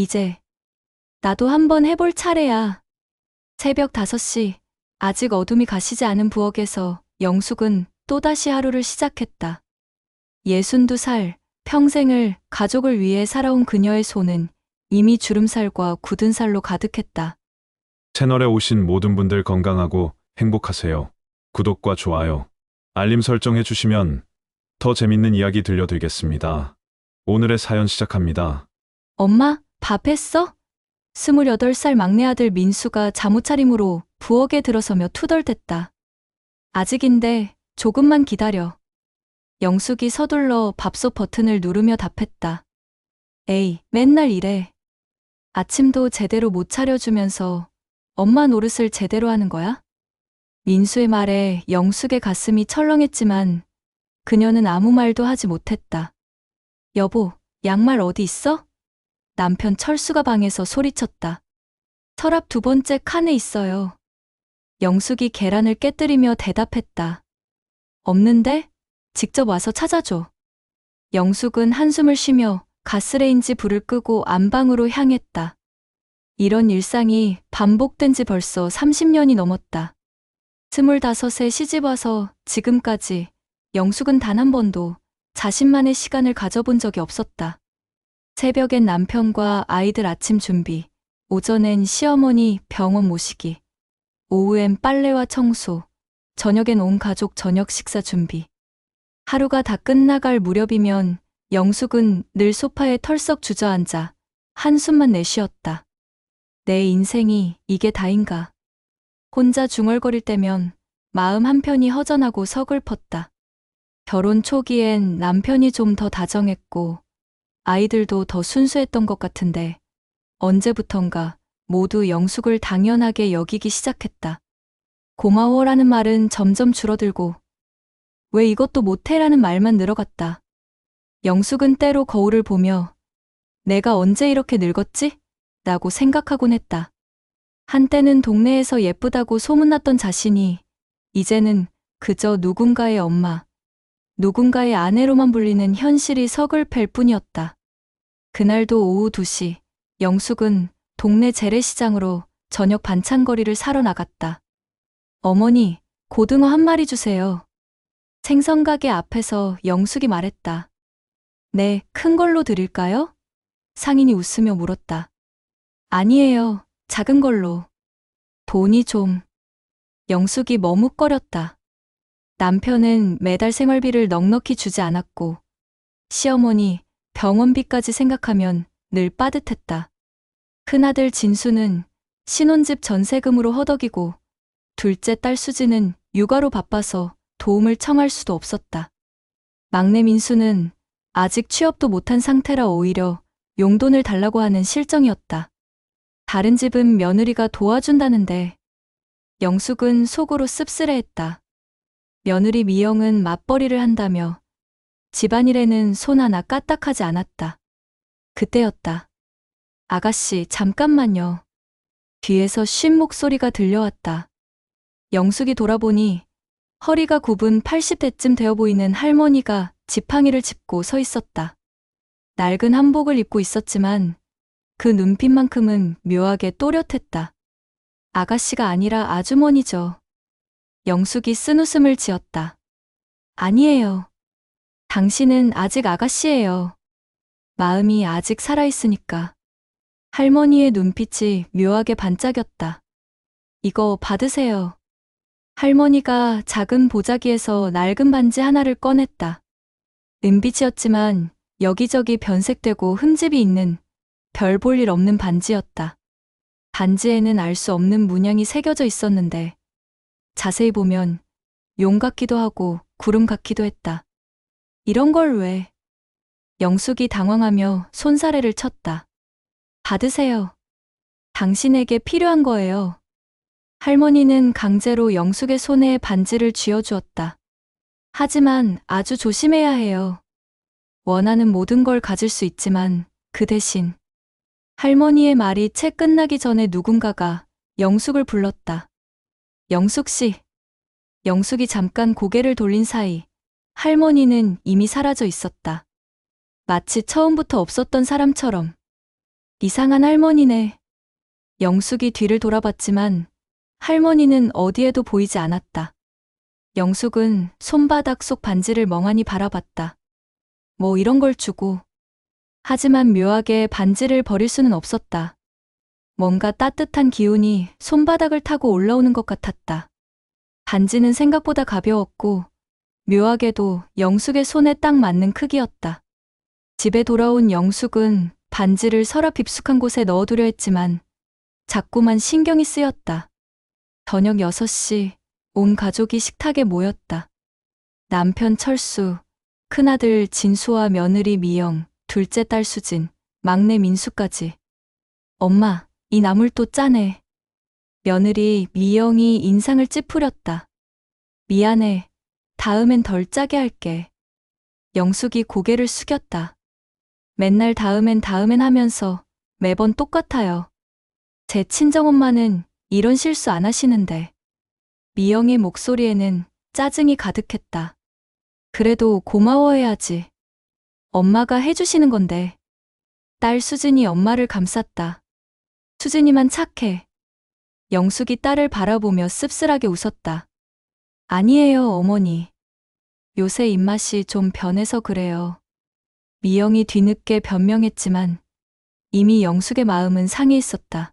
이제 나도 한번 해볼 차례야. 새벽 5시, 아직 어둠이 가시지 않은 부엌에서 영숙은 또다시 하루를 시작했다. 62살, 평생을 가족을 위해 살아온 그녀의 손은 이미 주름살과 굳은 살로 가득했다. 채널에 오신 모든 분들 건강하고 행복하세요. 구독과 좋아요, 알림 설정해 주시면 더 재밌는 이야기 들려드리겠습니다. 오늘의 사연 시작합니다. 엄마, 밥 했어? 28살 막내 아들 민수가 잠옷차림으로 부엌에 들어서며 투덜댔다. 아직인데 조금만 기다려. 영숙이 서둘러 밥솥 버튼을 누르며 답했다. 에이, 맨날 이래. 아침도 제대로 못 차려주면서 엄마 노릇을 제대로 하는 거야? 민수의 말에 영숙의 가슴이 철렁했지만 그녀는 아무 말도 하지 못했다. 여보, 양말 어디 있어? 남편 철수가 방에서 소리쳤다. 서랍 2번째 칸에 있어요. 영숙이 계란을 깨뜨리며 대답했다. 없는데? 직접 와서 찾아줘. 영숙은 한숨을 쉬며 가스레인지 불을 끄고 안방으로 향했다. 이런 일상이 반복된 지 벌써 30년이 넘었다. 25에 시집와서 지금까지 영숙은 단 한 번도 자신만의 시간을 가져본 적이 없었다. 새벽엔 남편과 아이들 아침 준비, 오전엔 시어머니 병원 모시기, 오후엔 빨래와 청소, 저녁엔 온 가족 저녁 식사 준비. 하루가 다 끝나갈 무렵이면 영숙은 늘 소파에 털썩 주저앉아 한숨만 내쉬었다. 내 인생이 이게 다인가. 혼자 중얼거릴 때면 마음 한편이 허전하고 서글펐다. 결혼 초기엔 남편이 좀 더 다정했고 아이들도 더 순수했던 것 같은데 언제부턴가 모두 영숙을 당연하게 여기기 시작했다. 고마워라는 말은 점점 줄어들고 왜 이것도 못해라는 말만 늘어갔다. 영숙은 때로 거울을 보며 내가 언제 이렇게 늙었지? 라고 생각하곤 했다. 한때는 동네에서 예쁘다고 소문났던 자신이 이제는 그저 누군가의 엄마, 누군가의 아내로만 불리는 현실이 서글플 뿐이었다. 그날도 오후 2시, 영숙은 동네 재래시장으로 저녁 반찬거리를 사러 나갔다. 어머니, 고등어 한 마리 주세요. 생선가게 앞에서 영숙이 말했다. 네, 큰 걸로 드릴까요? 상인이 웃으며 물었다. 아니에요, 작은 걸로. 돈이 좀. 영숙이 머뭇거렸다. 남편은 매달 생활비를 넉넉히 주지 않았고 시어머니 병원비까지 생각하면 늘 빠듯했다. 큰아들 진수는 신혼집 전세금으로 허덕이고 둘째 딸 수지는 육아로 바빠서 도움을 청할 수도 없었다. 막내 민수는 아직 취업도 못한 상태라 오히려 용돈을 달라고 하는 실정이었다. 다른 집은 며느리가 도와준다는데 영숙은 속으로 씁쓸해했다. 며느리 미영은 맞벌이를 한다며 집안일에는 손 하나 까딱하지 않았다. 그때였다. 아가씨, 잠깐만요. 뒤에서 쉰 목소리가 들려왔다. 영숙이 돌아보니 허리가 굽은 80대쯤 되어 보이는 할머니가 지팡이를 짚고 서 있었다. 낡은 한복을 입고 있었지만 그 눈빛만큼은 묘하게 또렷했다. 아가씨가 아니라 아주머니죠. 영숙이 쓴웃음을 지었다. 아니에요. 당신은 아직 아가씨예요. 마음이 아직 살아있으니까. 할머니의 눈빛이 묘하게 반짝였다. 이거 받으세요. 할머니가 작은 보자기에서 낡은 반지 하나를 꺼냈다. 은빛이었지만 여기저기 변색되고 흠집이 있는 별 볼 일 없는 반지였다. 반지에는 알 수 없는 문양이 새겨져 있었는데 자세히 보면 용 같기도 하고 구름 같기도 했다. 이런 걸 왜? 영숙이 당황하며 손사래를 쳤다. 받으세요. 당신에게 필요한 거예요. 할머니는 강제로 영숙의 손에 반지를 쥐어주었다. 하지만 아주 조심해야 해요. 원하는 모든 걸 가질 수 있지만 그 대신 할머니의 말이 채 끝나기 전에 누군가가 영숙을 불렀다. 영숙 씨. 영숙이 잠깐 고개를 돌린 사이 할머니는 이미 사라져 있었다. 마치 처음부터 없었던 사람처럼. 이상한 할머니네. 영숙이 뒤를 돌아봤지만 할머니는 어디에도 보이지 않았다. 영숙은 손바닥 속 반지를 멍하니 바라봤다. 뭐 이런 걸 주고. 하지만 묘하게 반지를 버릴 수는 없었다. 뭔가 따뜻한 기운이 손바닥을 타고 올라오는 것 같았다. 반지는 생각보다 가벼웠고 묘하게도 영숙의 손에 딱 맞는 크기였다. 집에 돌아온 영숙은 반지를 서랍 깊숙한 곳에 넣어두려 했지만 자꾸만 신경이 쓰였다. 저녁 6시 온 가족이 식탁에 모였다. 남편 철수, 큰아들 진수와 며느리 미영, 둘째 딸 수진, 막내 민수까지. 엄마, 이 나물 또 짜네. 며느리 미영이 인상을 찌푸렸다. 미안해. 다음엔 덜 짜게 할게. 영숙이 고개를 숙였다. 맨날 다음엔 하면서 매번 똑같아요. 제 친정엄마는 이런 실수 안 하시는데. 미영의 목소리에는 짜증이 가득했다. 그래도 고마워해야지. 엄마가 해주시는 건데. 딸 수진이 엄마를 감쌌다. 수진이만 착해. 영숙이 딸을 바라보며 씁쓸하게 웃었다. 아니에요, 어머니. 요새 입맛이 좀 변해서 그래요. 미영이 뒤늦게 변명했지만 이미 영숙의 마음은 상해 있었다.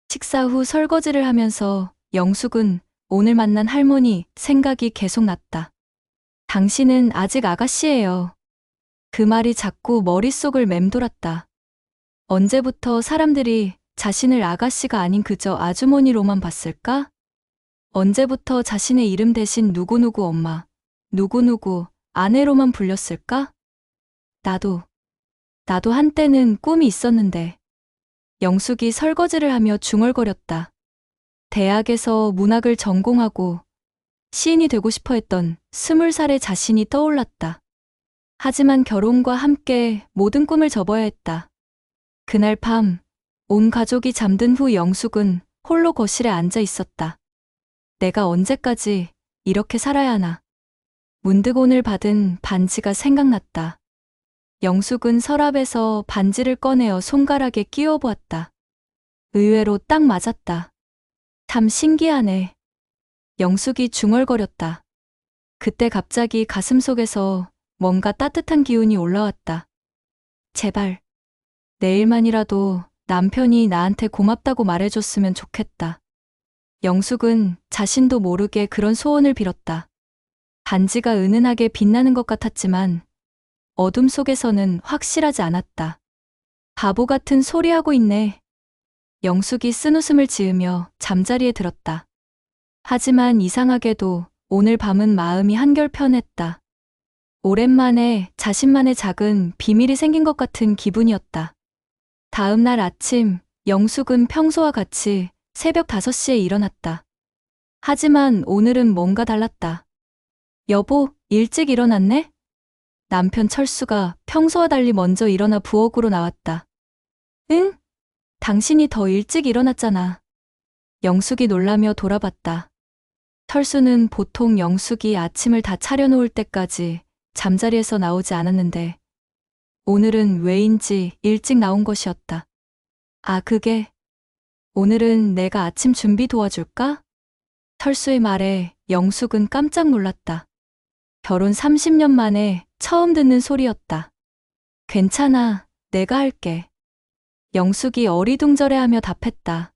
식사 후 설거지를 하면서 영숙은 오늘 만난 할머니 생각이 계속 났다. 당신은 아직 아가씨예요. 그 말이 자꾸 머릿속을 맴돌았다. 언제부터 사람들이 자신을 아가씨가 아닌 그저 아주머니로만 봤을까? 언제부터 자신의 이름 대신 누구누구 엄마, 누구누구 아내로만 불렸을까? 나도 한때는 꿈이 있었는데. 영숙이 설거지를 하며 중얼거렸다. 대학에서 문학을 전공하고 시인이 되고 싶어 했던 20살의 자신이 떠올랐다. 하지만 결혼과 함께 모든 꿈을 접어야 했다. 그날 밤, 온 가족이 잠든 후 영숙은 홀로 거실에 앉아 있었다. 내가 언제까지 이렇게 살아야 하나. 문득 오늘 받은 반지가 생각났다. 영숙은 서랍에서 반지를 꺼내어 손가락에 끼워 보았다. 의외로 딱 맞았다. 참 신기하네. 영숙이 중얼거렸다. 그때 갑자기 가슴속에서 뭔가 따뜻한 기운이 올라왔다. 제발, 내일만이라도 남편이 나한테 고맙다고 말해줬으면 좋겠다. 영숙은 자신도 모르게 그런 소원을 빌었다. 반지가 은은하게 빛나는 것 같았지만 어둠 속에서는 확실하지 않았다. 바보 같은 소리하고 있네. 영숙이 쓴웃음을 지으며 잠자리에 들었다. 하지만 이상하게도 오늘 밤은 마음이 한결 편했다. 오랜만에 자신만의 작은 비밀이 생긴 것 같은 기분이었다. 다음 날 아침, 영숙은 평소와 같이 새벽 5시에 일어났다. 하지만 오늘은 뭔가 달랐다. 여보, 일찍 일어났네? 남편 철수가 평소와 달리 먼저 일어나 부엌으로 나왔다. 응? 당신이 더 일찍 일어났잖아. 영숙이 놀라며 돌아봤다. 철수는 보통 영숙이 아침을 다 차려놓을 때까지 잠자리에서 나오지 않았는데 오늘은 왜인지 일찍 나온 것이었다. 아, 그게 오늘은 내가 아침 준비 도와줄까? 철수의 말에 영숙은 깜짝 놀랐다. 결혼 30년 만에 처음 듣는 소리였다. 괜찮아, 내가 할게. 영숙이 어리둥절해하며 답했다.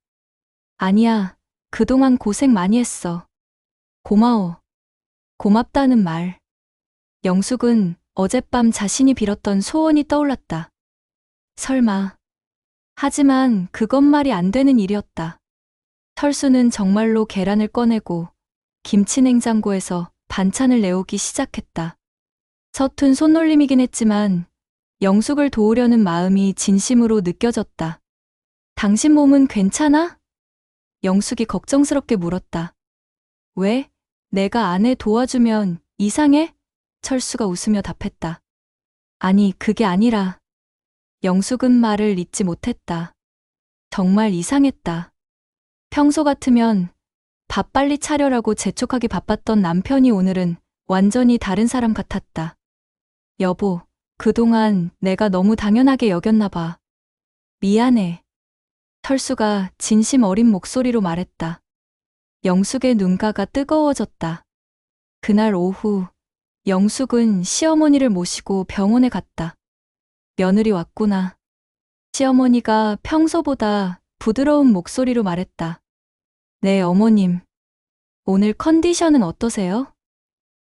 아니야, 그동안 고생 많이 했어. 고마워. 고맙다는 말. 영숙은 어젯밤 자신이 빌었던 소원이 떠올랐다. 설마. 하지만 그것 말이 안 되는 일이었다. 철수는 정말로 계란을 꺼내고 김치 냉장고에서 반찬을 내오기 시작했다. 서툰 손놀림이긴 했지만 영숙을 도우려는 마음이 진심으로 느껴졌다. 당신 몸은 괜찮아? 영숙이 걱정스럽게 물었다. 왜? 내가 아내 도와주면 이상해? 철수가 웃으며 답했다. 아니, 그게 아니라. 영숙은 말을 잇지 못했다. 정말 이상했다. 평소 같으면 밥 빨리 차려라고 재촉하기 바빴던 남편이 오늘은 완전히 다른 사람 같았다. 여보, 그동안 내가 너무 당연하게 여겼나 봐. 미안해. 철수가 진심 어린 목소리로 말했다. 영숙의 눈가가 뜨거워졌다. 그날 오후, 영숙은 시어머니를 모시고 병원에 갔다. 며느리 왔구나. 시어머니가 평소보다 부드러운 목소리로 말했다. 네, 어머님. 오늘 컨디션은 어떠세요?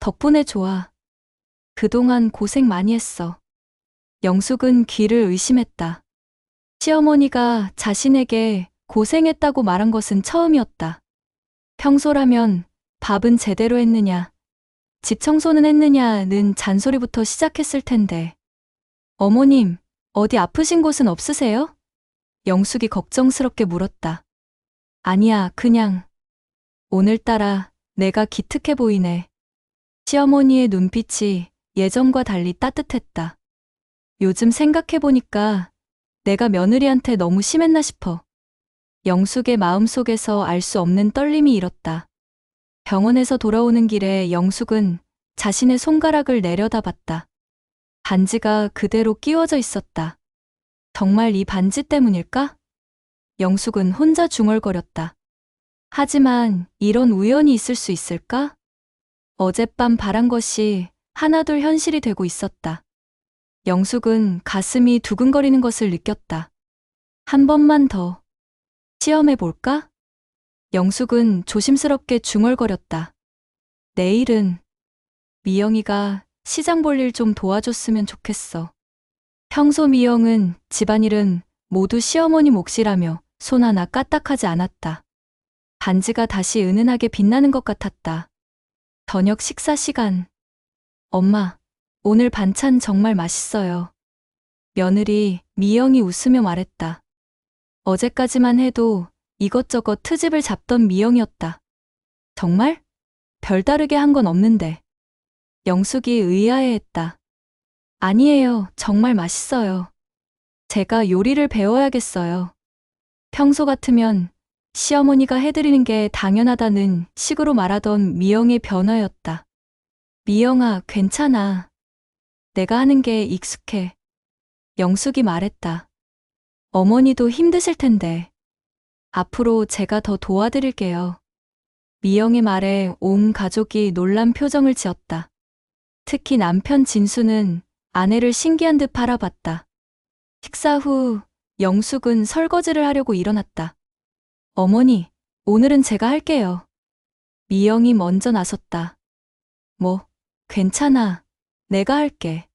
덕분에 좋아. 그동안 고생 많이 했어. 영숙은 귀를 의심했다. 시어머니가 자신에게 고생했다고 말한 것은 처음이었다. 평소라면 밥은 제대로 했느냐, 집 청소는 했느냐는 잔소리부터 시작했을 텐데. 어머님, 어디 아프신 곳은 없으세요? 영숙이 걱정스럽게 물었다. 아니야, 그냥. 오늘따라 내가 기특해 보이네. 시어머니의 눈빛이 예전과 달리 따뜻했다. 요즘 생각해보니까 내가 며느리한테 너무 심했나 싶어. 영숙의 마음속에서 알 수 없는 떨림이 일었다. 병원에서 돌아오는 길에 영숙은 자신의 손가락을 내려다봤다. 반지가 그대로 끼워져 있었다. 정말 이 반지 때문일까? 영숙은 혼자 중얼거렸다. 하지만 이런 우연이 있을 수 있을까? 어젯밤 바란 것이 하나둘 현실이 되고 있었다. 영숙은 가슴이 두근거리는 것을 느꼈다. 한 번만 더 시험해 볼까? 영숙은 조심스럽게 중얼거렸다. 내일은 미영이가 시장 볼 일 좀 도와줬으면 좋겠어. 평소 미영은 집안일은 모두 시어머니 몫이라며 손 하나 까딱하지 않았다. 반지가 다시 은은하게 빛나는 것 같았다. 저녁 식사 시간. 엄마, 오늘 반찬 정말 맛있어요. 며느리 미영이 웃으며 말했다. 어제까지만 해도 이것저것 트집을 잡던 미영이었다. 정말? 별다르게 한 건 없는데. 영숙이 의아해했다. 아니에요, 정말 맛있어요. 제가 요리를 배워야겠어요. 평소 같으면 시어머니가 해드리는 게 당연하다는 식으로 말하던 미영의 변화였다. 미영아, 괜찮아. 내가 하는 게 익숙해. 영숙이 말했다. 어머니도 힘드실 텐데. 앞으로 제가 더 도와드릴게요. 미영의 말에 온 가족이 놀란 표정을 지었다. 특히 남편 진수는 아내를 신기한 듯 바라봤다. 식사 후 영숙은 설거지를 하려고 일어났다. 어머니, 오늘은 제가 할게요. 미영이 먼저 나섰다. 뭐, 괜찮아. 내가 할게.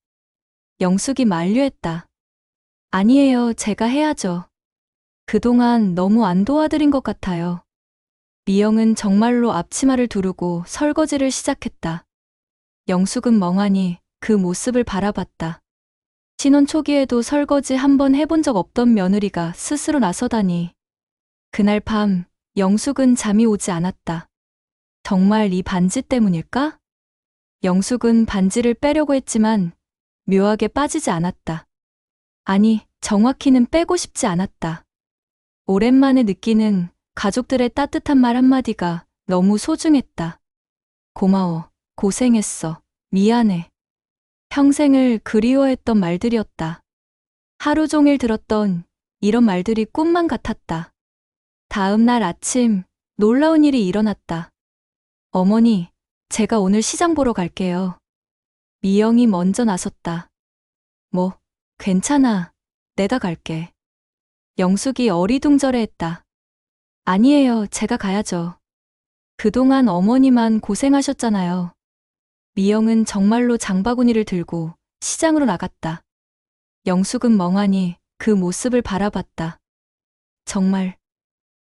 영숙이 만류했다. 아니에요, 제가 해야죠. 그동안 너무 안 도와드린 것 같아요. 미영은 정말로 앞치마를 두르고 설거지를 시작했다. 영숙은 멍하니 그 모습을 바라봤다. 신혼 초기에도 설거지 한 번 해본 적 없던 며느리가 스스로 나서다니. 그날 밤 영숙은 잠이 오지 않았다. 정말 이 반지 때문일까? 영숙은 반지를 빼려고 했지만 묘하게 빠지지 않았다. 아니, 정확히는 빼고 싶지 않았다. 오랜만에 느끼는 가족들의 따뜻한 말 한마디가 너무 소중했다. 고마워, 고생했어, 미안해. 평생을 그리워했던 말들이었다. 하루 종일 들었던 이런 말들이 꿈만 같았다. 다음 날 아침 놀라운 일이 일어났다. 어머니, 제가 오늘 시장 보러 갈게요. 미영이 먼저 나섰다. 뭐, 괜찮아. 내가 갈게. 영숙이 어리둥절해했다. 아니에요, 제가 가야죠. 그동안 어머니만 고생하셨잖아요. 미영은 정말로 장바구니를 들고 시장으로 나갔다. 영숙은 멍하니 그 모습을 바라봤다.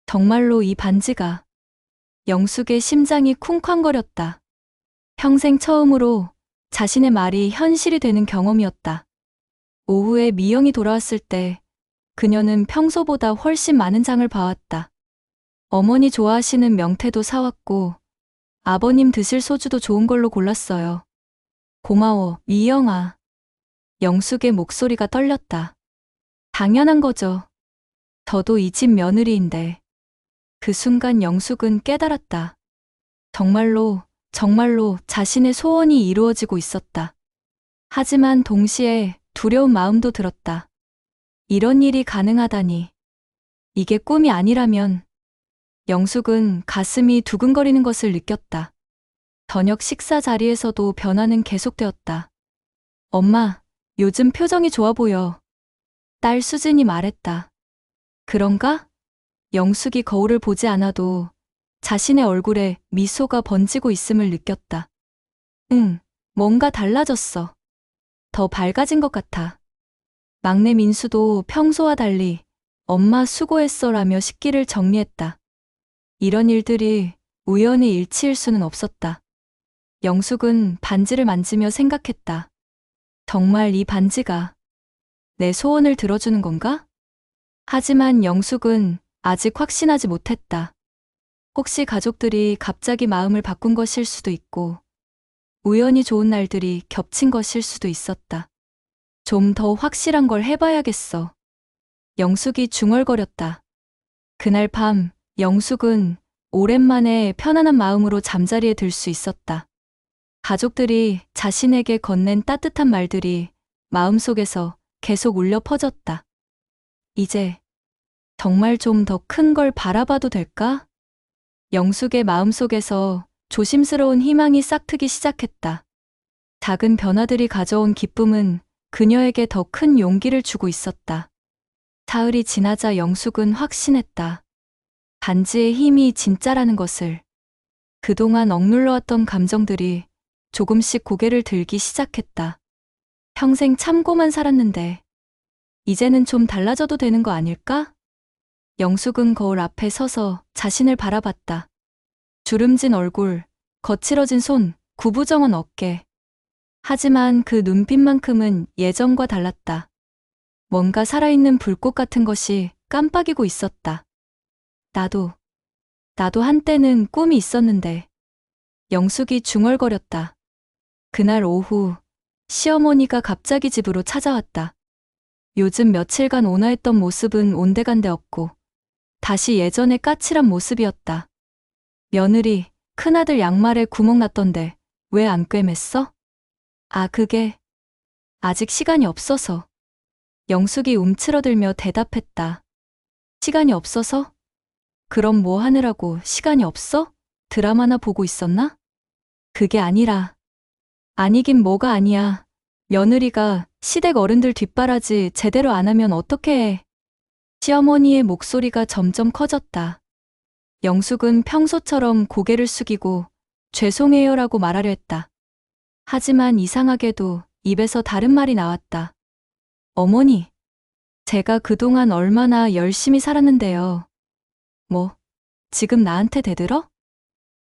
정말로 이 반지가. 영숙의 심장이 쿵쾅거렸다. 평생 처음으로 자신의 말이 현실이 되는 경험이었다. 오후에 미영이 돌아왔을 때 그녀는 평소보다 훨씬 많은 장을 봐왔다. 어머니 좋아하시는 명태도 사왔고 아버님 드실 소주도 좋은 걸로 골랐어요. 고마워, 미영아. 영숙의 목소리가 떨렸다. 당연한 거죠. 저도 이 집 며느리인데. 그 순간 영숙은 깨달았다. 정말로 자신의 소원이 이루어지고 있었다. 하지만 동시에 두려운 마음도 들었다. 이런 일이 가능하다니. 이게 꿈이 아니라면. 영숙은 가슴이 두근거리는 것을 느꼈다. 저녁 식사 자리에서도 변화는 계속되었다. 엄마, 요즘 표정이 좋아 보여. 딸 수진이 말했다. 그런가? 영숙이 거울을 보지 않아도 자신의 얼굴에 미소가 번지고 있음을 느꼈다. 응, 뭔가 달라졌어. 더 밝아진 것 같아. 막내 민수도 평소와 달리 엄마 수고했어라며 식기를 정리했다. 이런 일들이 우연히 일치일 수는 없었다. 영숙은 반지를 만지며 생각했다. 정말 이 반지가 내 소원을 들어주는 건가? 하지만 영숙은 아직 확신하지 못했다. 혹시 가족들이 갑자기 마음을 바꾼 것일 수도 있고, 우연히 좋은 날들이 겹친 것일 수도 있었다. 좀 더 확실한 걸 해봐야겠어. 영숙이 중얼거렸다. 그날 밤, 영숙은 오랜만에 편안한 마음으로 잠자리에 들 수 있었다. 가족들이 자신에게 건넨 따뜻한 말들이 마음속에서 계속 울려 퍼졌다. 이제 정말 좀 더 큰 걸 바라봐도 될까? 영숙의 마음속에서 조심스러운 희망이 싹트기 시작했다. 작은 변화들이 가져온 기쁨은 그녀에게 더 큰 용기를 주고 있었다. 사흘이 지나자 영숙은 확신했다. 반지의 힘이 진짜라는 것을. 그동안 억눌러왔던 감정들이 조금씩 고개를 들기 시작했다. 평생 참고만 살았는데 이제는 좀 달라져도 되는 거 아닐까? 영숙은 거울 앞에 서서 자신을 바라봤다. 주름진 얼굴, 거칠어진 손, 구부정한 어깨. 하지만 그 눈빛만큼은 예전과 달랐다. 뭔가 살아있는 불꽃 같은 것이 깜빡이고 있었다. 나도 한때는 꿈이 있었는데. 영숙이 중얼거렸다. 그날 오후, 시어머니가 갑자기 집으로 찾아왔다. 요즘 며칠간 온화했던 모습은 온데간데 없고, 다시 예전의 까칠한 모습이었다. 며느리, 큰아들 양말에 구멍 났던데 왜 안 꿰맸어? 아, 그게 아직 시간이 없어서. 영숙이 움츠러들며 대답했다. 시간이 없어서? 그럼 뭐 하느라고 시간이 없어? 드라마나 보고 있었나? 그게 아니라. 아니긴 뭐가 아니야. 며느리가 시댁 어른들 뒷바라지 제대로 안 하면 어떻게 해? 시어머니의 목소리가 점점 커졌다. 영숙은 평소처럼 고개를 숙이고 죄송해요라고 말하려 했다. 하지만 이상하게도 입에서 다른 말이 나왔다. 어머니, 제가 그동안 얼마나 열심히 살았는데요. 뭐, 지금 나한테 대들어?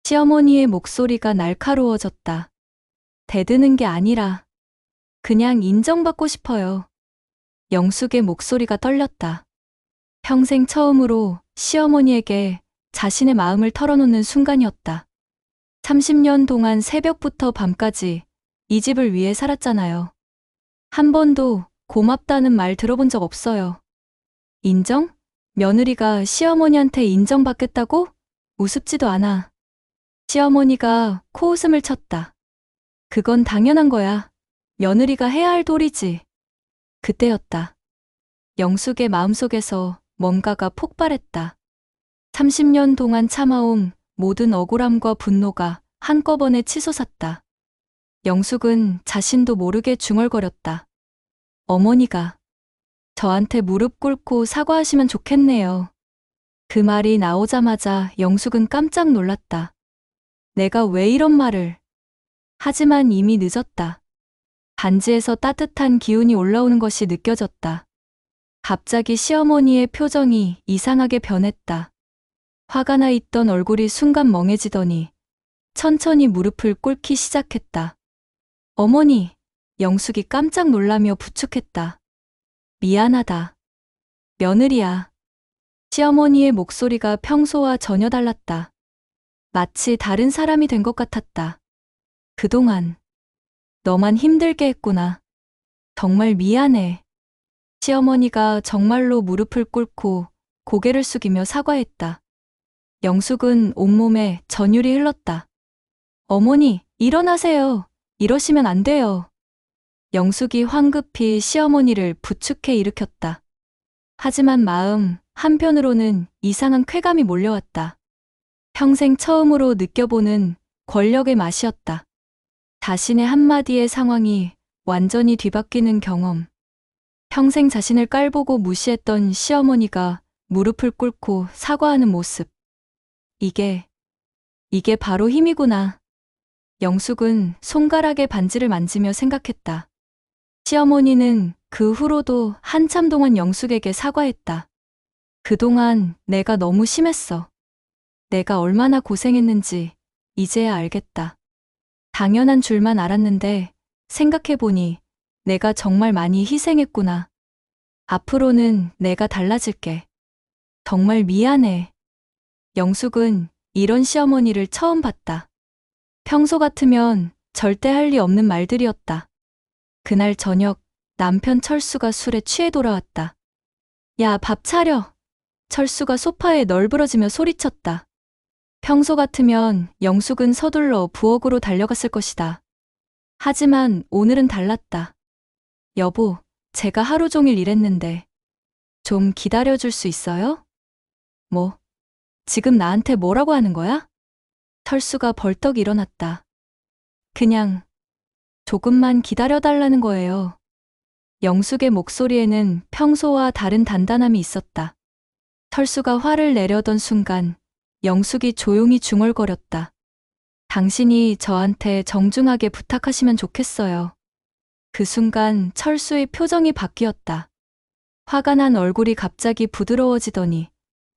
시어머니의 목소리가 날카로워졌다. 대드는 게 아니라 그냥 인정받고 싶어요. 영숙의 목소리가 떨렸다. 평생 처음으로 시어머니에게 자신의 마음을 털어놓는 순간이었다. 30년 동안 새벽부터 밤까지 이 집을 위해 살았잖아요. 한 번도 고맙다는 말 들어본 적 없어요. 인정? 며느리가 시어머니한테 인정받겠다고? 우습지도 않아. 시어머니가 코웃음을 쳤다. 그건 당연한 거야. 며느리가 해야 할 도리지. 그때였다. 영숙의 마음속에서 뭔가가 폭발했다. 30년 동안 참아온 모든 억울함과 분노가 한꺼번에 치솟았다. 영숙은 자신도 모르게 중얼거렸다. 어머니가 저한테 무릎 꿇고 사과하시면 좋겠네요. 그 말이 나오자마자 영숙은 깜짝 놀랐다. 내가 왜 이런 말을. 하지만 이미 늦었다. 반지에서 따뜻한 기운이 올라오는 것이 느껴졌다. 갑자기 시어머니의 표정이 이상하게 변했다. 화가 나 있던 얼굴이 순간 멍해지더니 천천히 무릎을 꿇기 시작했다. 어머니, 영숙이 깜짝 놀라며 부축했다. 미안하다. 며느리야. 시어머니의 목소리가 평소와 전혀 달랐다. 마치 다른 사람이 된 것 같았다. 그동안 너만 힘들게 했구나. 정말 미안해. 시어머니가 정말로 무릎을 꿇고 고개를 숙이며 사과했다. 영숙은 온몸에 전율이 흘렀다. 어머니, 일어나세요. 이러시면 안 돼요. 영숙이 황급히 시어머니를 부축해 일으켰다. 하지만 마음 한편으로는 이상한 쾌감이 몰려왔다. 평생 처음으로 느껴보는 권력의 맛이었다. 자신의 한마디의 상황이 완전히 뒤바뀌는 경험. 평생 자신을 깔보고 무시했던 시어머니가 무릎을 꿇고 사과하는 모습. 이게 바로 힘이구나. 영숙은 손가락에 반지를 만지며 생각했다. 시어머니는 그 후로도 한참 동안 영숙에게 사과했다. 그동안 내가 너무 심했어. 내가 얼마나 고생했는지 이제야 알겠다. 당연한 줄만 알았는데 생각해보니 내가 정말 많이 희생했구나. 앞으로는 내가 달라질게. 정말 미안해. 영숙은 이런 시어머니를 처음 봤다. 평소 같으면 절대 할 리 없는 말들이었다. 그날 저녁 남편 철수가 술에 취해 돌아왔다. 야, 밥 차려. 철수가 소파에 널브러지며 소리쳤다. 평소 같으면 영숙은 서둘러 부엌으로 달려갔을 것이다. 하지만 오늘은 달랐다. 여보, 제가 하루 종일 일했는데 좀 기다려줄 수 있어요? 뭐, 지금 나한테 뭐라고 하는 거야? 철수가 벌떡 일어났다. 그냥 조금만 기다려달라는 거예요. 영숙의 목소리에는 평소와 다른 단단함이 있었다. 철수가 화를 내려던 순간 영숙이 조용히 중얼거렸다. 당신이 저한테 정중하게 부탁하시면 좋겠어요. 그 순간 철수의 표정이 바뀌었다. 화가 난 얼굴이 갑자기 부드러워지더니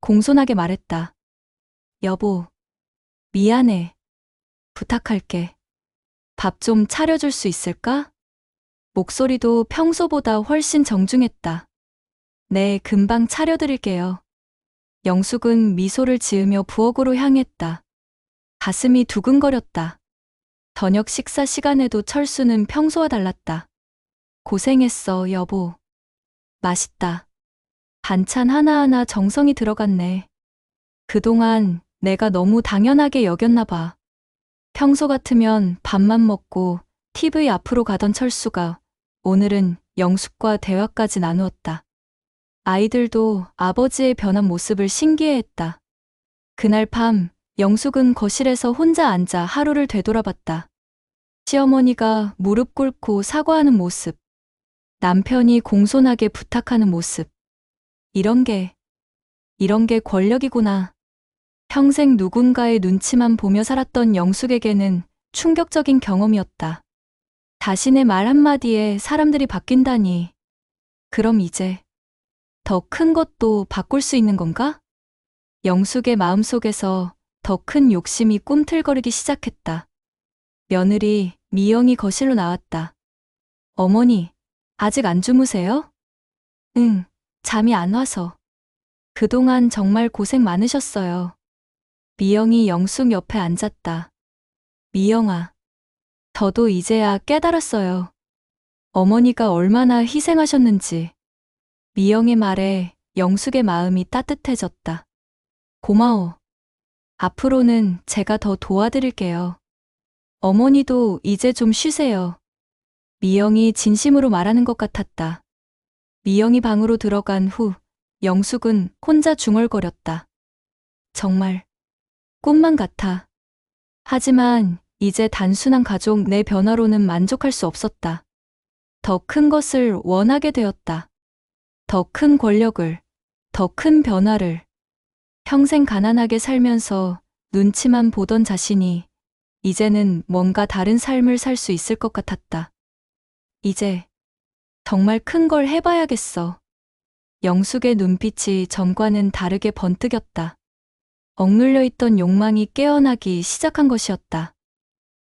공손하게 말했다. 여보, 미안해. 부탁할게. 밥 좀 차려줄 수 있을까? 목소리도 평소보다 훨씬 정중했다. 네, 금방 차려드릴게요. 영숙은 미소를 지으며 부엌으로 향했다. 가슴이 두근거렸다. 저녁 식사 시간에도 철수는 평소와 달랐다. 고생했어, 여보. 맛있다. 반찬 하나하나 정성이 들어갔네. 그동안 내가 너무 당연하게 여겼나 봐. 평소 같으면 밥만 먹고 TV 앞으로 가던 철수가 오늘은 영숙과 대화까지 나누었다. 아이들도 아버지의 변한 모습을 신기해했다. 그날 밤 영숙은 거실에서 혼자 앉아 하루를 되돌아봤다. 시어머니가 무릎 꿇고 사과하는 모습, 남편이 공손하게 부탁하는 모습. 이런 게 권력이구나. 평생 누군가의 눈치만 보며 살았던 영숙에게는 충격적인 경험이었다. 자신의 말 한마디에 사람들이 바뀐다니. 그럼 이제 더 큰 것도 바꿀 수 있는 건가? 영숙의 마음속에서 더 큰 욕심이 꿈틀거리기 시작했다. 며느리 미영이 거실로 나왔다. 어머니, 아직 안 주무세요? 응, 잠이 안 와서. 그동안 정말 고생 많으셨어요. 미영이 영숙 옆에 앉았다. 미영아, 저도 이제야 깨달았어요. 어머니가 얼마나 희생하셨는지. 미영의 말에 영숙의 마음이 따뜻해졌다. 고마워. 앞으로는 제가 더 도와드릴게요. 어머니도 이제 좀 쉬세요. 미영이 진심으로 말하는 것 같았다. 미영이 방으로 들어간 후 영숙은 혼자 중얼거렸다. 정말 꿈만 같아. 하지만 이제 단순한 가족 내 변화로는 만족할 수 없었다. 더 큰 것을 원하게 되었다. 더 큰 권력을, 더 큰 변화를. 평생 가난하게 살면서 눈치만 보던 자신이 이제는 뭔가 다른 삶을 살 수 있을 것 같았다. 이제 정말 큰 걸 해봐야겠어. 영숙의 눈빛이 전과는 다르게 번뜩였다. 억눌려 있던 욕망이 깨어나기 시작한 것이었다.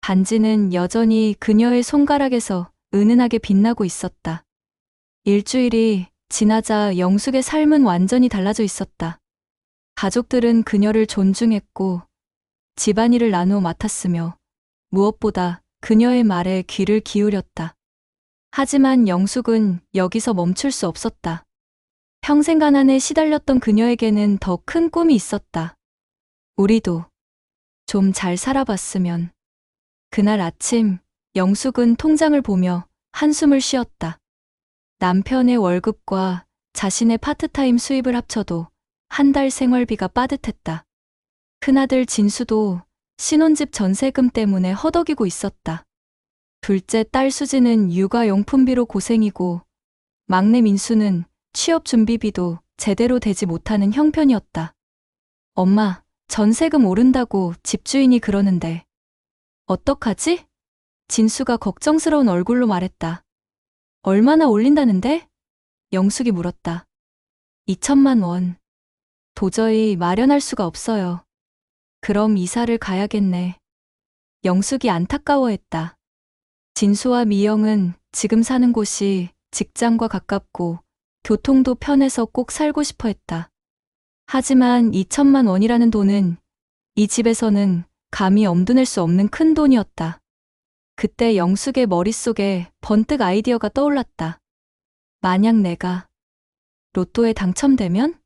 반지는 여전히 그녀의 손가락에서 은은하게 빛나고 있었다. 일주일이 지나자 영숙의 삶은 완전히 달라져 있었다. 가족들은 그녀를 존중했고 집안일을 나누어 맡았으며 무엇보다 그녀의 말에 귀를 기울였다. 하지만 영숙은 여기서 멈출 수 없었다. 평생 가난에 시달렸던 그녀에게는 더 큰 꿈이 있었다. 우리도 좀 잘 살아봤으면. 그날 아침 영숙은 통장을 보며 한숨을 쉬었다. 남편의 월급과 자신의 파트타임 수입을 합쳐도 한 달 생활비가 빠듯했다. 큰아들 진수도 신혼집 전세금 때문에 허덕이고 있었다. 둘째 딸 수지는 육아용품비로 고생이고 막내 민수는 취업 준비비도 제대로 되지 못하는 형편이었다. 엄마, 전세금 오른다고 집주인이 그러는데 어떡하지? 진수가 걱정스러운 얼굴로 말했다. 얼마나 올린다는데? 영숙이 물었다. 2천만 원. 도저히 마련할 수가 없어요. 그럼 이사를 가야겠네. 영숙이 안타까워했다. 진수와 미영은 지금 사는 곳이 직장과 가깝고 교통도 편해서 꼭 살고 싶어 했다. 하지만 2천만 원이라는 돈은 이 집에서는 감히 엄두낼 수 없는 큰 돈이었다. 그때 영숙의 머릿속에 번뜩 아이디어가 떠올랐다. 만약 내가 로또에 당첨되면?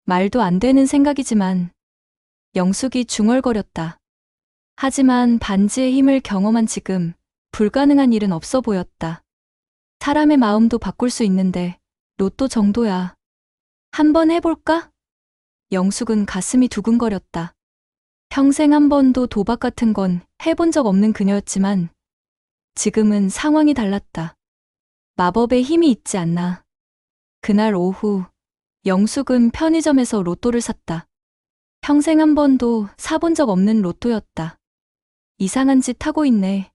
말도 안 되는 생각이지만 영숙이 중얼거렸다. 하지만 반지의 힘을 경험한 지금 불가능한 일은 없어 보였다. 사람의 마음도 바꿀 수 있는데 로또 정도야. 한번 해볼까? 영숙은 가슴이 두근거렸다. 평생 한 번도 도박 같은 건 해본 적 없는 그녀였지만 지금은 상황이 달랐다. 마법의 힘이 있지 않나. 그날 오후 영숙은 편의점에서 로또를 샀다. 평생 한 번도 사본 적 없는 로또였다. 이상한 짓 하고 있네.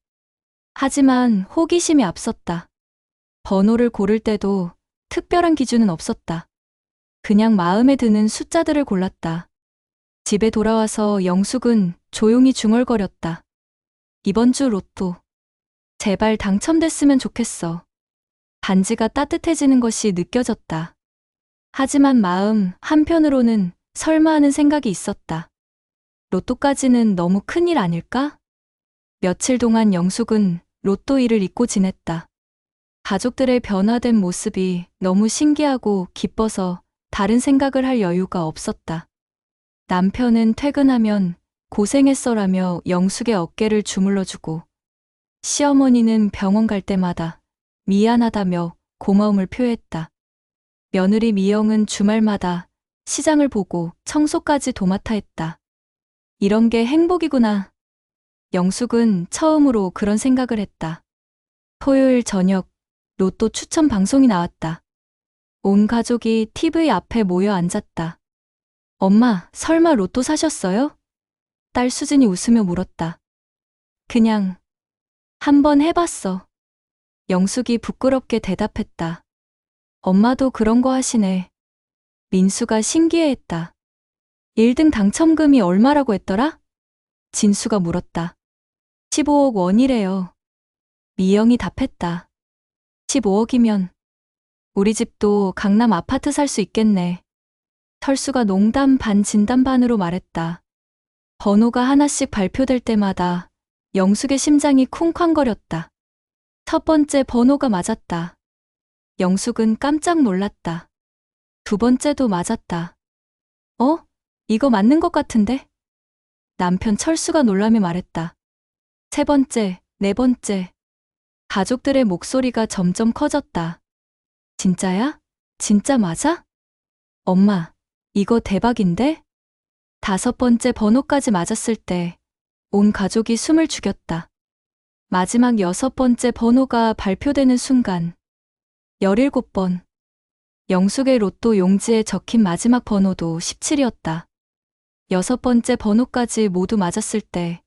하지만 호기심이 앞섰다. 번호를 고를 때도 특별한 기준은 없었다. 그냥 마음에 드는 숫자들을 골랐다. 집에 돌아와서 영숙은 조용히 중얼거렸다. 이번 주 로또. 제발 당첨됐으면 좋겠어. 반지가 따뜻해지는 것이 느껴졌다. 하지만 마음 한편으로는 설마 하는 생각이 있었다. 로또까지는 너무 큰일 아닐까? 며칠 동안 영숙은 로또 일을 잊고 지냈다. 가족들의 변화된 모습이 너무 신기하고 기뻐서 다른 생각을 할 여유가 없었다. 남편은 퇴근하면 고생했어라며 영숙의 어깨를 주물러주고 시어머니는 병원 갈 때마다 미안하다며 고마움을 표했다. 며느리 미영은 주말마다 시장을 보고 청소까지 도맡아 했다. 이런 게 행복이구나. 영숙은 처음으로 그런 생각을 했다. 토요일 저녁 로또 추천 방송이 나왔다. 온 가족이 TV 앞에 모여 앉았다. 엄마, 설마 로또 사셨어요? 딸 수진이 웃으며 물었다. 그냥 한번 해봤어. 영숙이 부끄럽게 대답했다. 엄마도 그런 거 하시네. 민수가 신기해했다. 1등 당첨금이 얼마라고 했더라? 진수가 물었다. 15억 원이래요. 미영이 답했다. 15억이면 우리 집도 강남 아파트 살 수 있겠네. 철수가 농담 반 진담 반으로 말했다. 번호가 하나씩 발표될 때마다 영숙의 심장이 쿵쾅거렸다. 첫 번째 번호가 맞았다. 영숙은 깜짝 놀랐다. 두 번째도 맞았다. 이거 맞는 것 같은데? 남편 철수가 놀라며 말했다. 세 번째, 네 번째. 가족들의 목소리가 점점 커졌다. 진짜야? 진짜 맞아? 엄마, 이거 대박인데? 다섯 번째 번호까지 맞았을 때 온 가족이 숨을 죽였다. 마지막 여섯 번째 번호가 발표되는 순간 17번. 영숙의 로또 용지에 적힌 마지막 번호도 17이었다. 여섯 번째 번호까지 모두 맞았을 때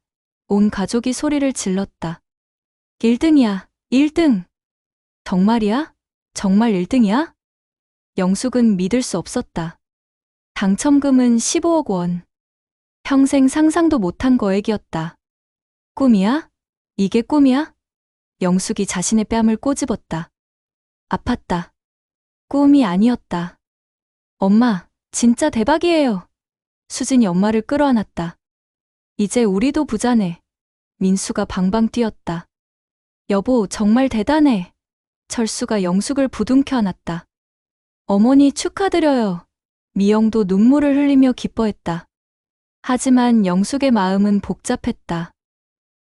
온 가족이 소리를 질렀다. 1등이야, 1등! 정말이야? 정말 1등이야? 영숙은 믿을 수 없었다. 당첨금은 15억 원. 평생 상상도 못한 거액이었다. 꿈이야? 이게 꿈이야? 영숙이 자신의 뺨을 꼬집었다. 아팠다. 꿈이 아니었다. 엄마, 진짜 대박이에요. 수진이 엄마를 끌어안았다. 이제 우리도 부자네. 민수가 방방 뛰었다. 여보, 정말 대단해. 철수가 영숙을 부둥켜 안았다. 어머니 축하드려요. 미영도 눈물을 흘리며 기뻐했다. 하지만 영숙의 마음은 복잡했다.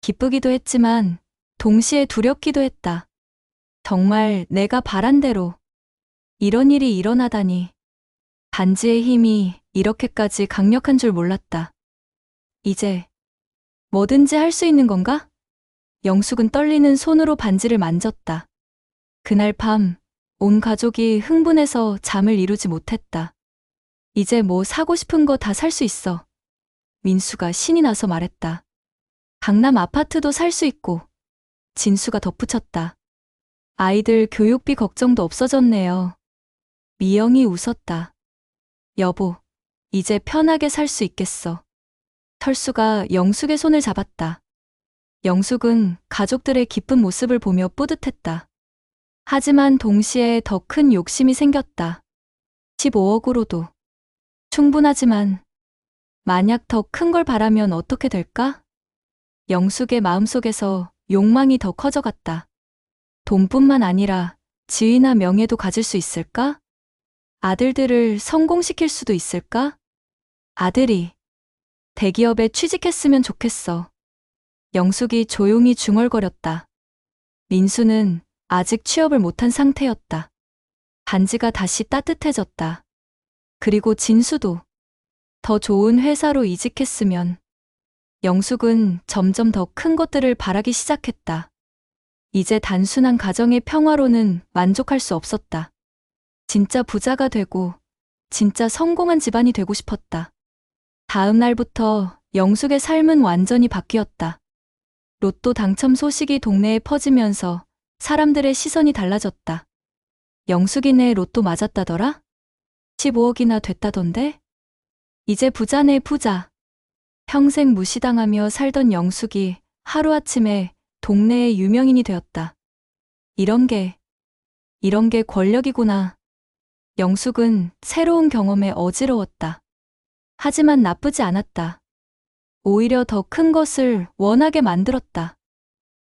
기쁘기도 했지만 동시에 두렵기도 했다. 정말 내가 바란 대로 이런 일이 일어나다니. 반지의 힘이 이렇게까지 강력한 줄 몰랐다. 이제 뭐든지 할 수 있는 건가? 영숙은 떨리는 손으로 반지를 만졌다. 그날 밤, 온 가족이 흥분해서 잠을 이루지 못했다. 이제 뭐 사고 싶은 거 다 살 수 있어. 민수가 신이 나서 말했다. 강남 아파트도 살 수 있고. 진수가 덧붙였다. 아이들 교육비 걱정도 없어졌네요. 미영이 웃었다. 여보, 이제 편하게 살 수 있겠어. 철수가 영숙의 손을 잡았다. 영숙은 가족들의 기쁜 모습을 보며 뿌듯했다. 하지만 동시에 더 큰 욕심이 생겼다. 15억으로도 충분하지만 만약 더 큰 걸 바라면 어떻게 될까? 영숙의 마음속에서 욕망이 더 커져갔다. 돈뿐만 아니라 지위나 명예도 가질 수 있을까? 아들들을 성공시킬 수도 있을까? 아들이 대기업에 취직했으면 좋겠어. 영숙이 조용히 중얼거렸다. 민수는 아직 취업을 못한 상태였다. 반지가 다시 따뜻해졌다. 그리고 진수도 더 좋은 회사로 이직했으면. 영숙은 점점 더 큰 것들을 바라기 시작했다. 이제 단순한 가정의 평화로는 만족할 수 없었다. 진짜 부자가 되고 진짜 성공한 집안이 되고 싶었다. 다음 날부터 영숙의 삶은 완전히 바뀌었다. 로또 당첨 소식이 동네에 퍼지면서 사람들의 시선이 달라졌다. 영숙이네 로또 맞았다더라? 15억이나 됐다던데? 이제 부자네 부자. 평생 무시당하며 살던 영숙이 하루아침에 동네의 유명인이 되었다. 이런 게 권력이구나. 영숙은 새로운 경험에 어지러웠다. 하지만 나쁘지 않았다. 오히려 더 큰 것을 원하게 만들었다.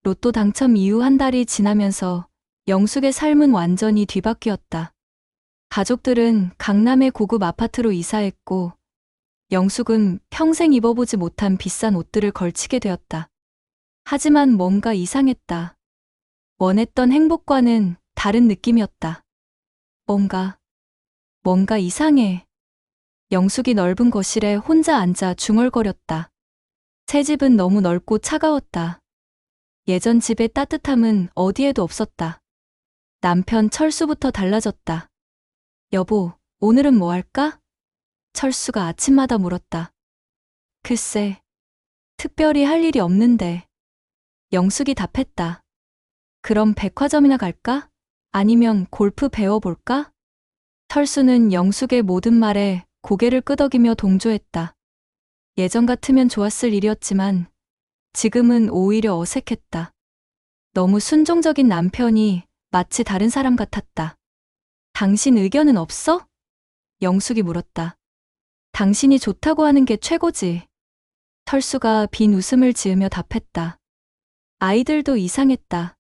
로또 당첨 이후 한 달이 지나면서 영숙의 삶은 완전히 뒤바뀌었다. 가족들은 강남의 고급 아파트로 이사했고 영숙은 평생 입어보지 못한 비싼 옷들을 걸치게 되었다. 하지만 뭔가 이상했다. 원했던 행복과는 다른 느낌이었다. 뭔가 이상해. 영숙이 넓은 거실에 혼자 앉아 중얼거렸다. 새 집은 너무 넓고 차가웠다. 예전 집의 따뜻함은 어디에도 없었다. 남편 철수부터 달라졌다. 여보, 오늘은 뭐 할까? 철수가 아침마다 물었다. 글쎄, 특별히 할 일이 없는데. 영숙이 답했다. 그럼 백화점이나 갈까? 아니면 골프 배워볼까? 철수는 영숙의 모든 말에 고개를 끄덕이며 동조했다. 예전 같으면 좋았을 일이었지만 지금은 오히려 어색했다. 너무 순종적인 남편이 마치 다른 사람 같았다. 당신 의견은 없어? 영숙이 물었다. 당신이 좋다고 하는 게 최고지. 철수가 빈 웃음을 지으며 답했다. 아이들도 이상했다.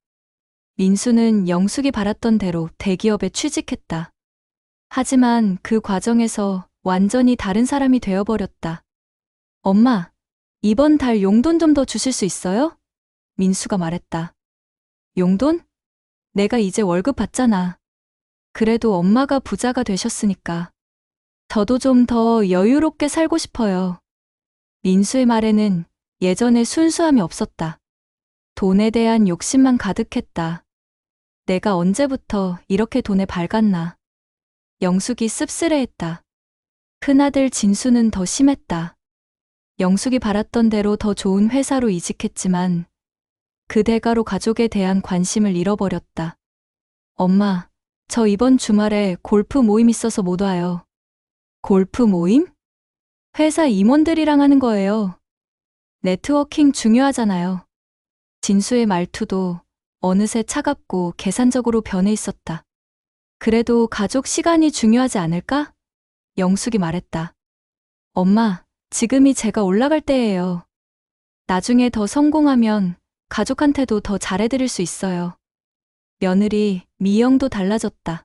민수는 영숙이 바랐던 대로 대기업에 취직했다. 하지만 그 과정에서 완전히 다른 사람이 되어버렸다. 엄마, 이번 달 용돈 좀 더 주실 수 있어요? 민수가 말했다. 용돈? 내가 이제 월급 받잖아. 그래도 엄마가 부자가 되셨으니까. 저도 좀 더 여유롭게 살고 싶어요. 민수의 말에는 예전의 순수함이 없었다. 돈에 대한 욕심만 가득했다. 내가 언제부터 이렇게 돈에 밝았나. 영숙이 씁쓸해했다. 큰아들 진수는 더 심했다. 영숙이 바랐던 대로 더 좋은 회사로 이직했지만 그 대가로 가족에 대한 관심을 잃어버렸다. 엄마, 저 이번 주말에 골프 모임 있어서 못 와요. 골프 모임? 회사 임원들이랑 하는 거예요. 네트워킹 중요하잖아요. 진수의 말투도 어느새 차갑고 계산적으로 변해 있었다. 그래도 가족 시간이 중요하지 않을까? 영숙이 말했다. 엄마, 지금이 제가 올라갈 때예요. 나중에 더 성공하면 가족한테도 더 잘해드릴 수 있어요. 며느리 미영도 달라졌다.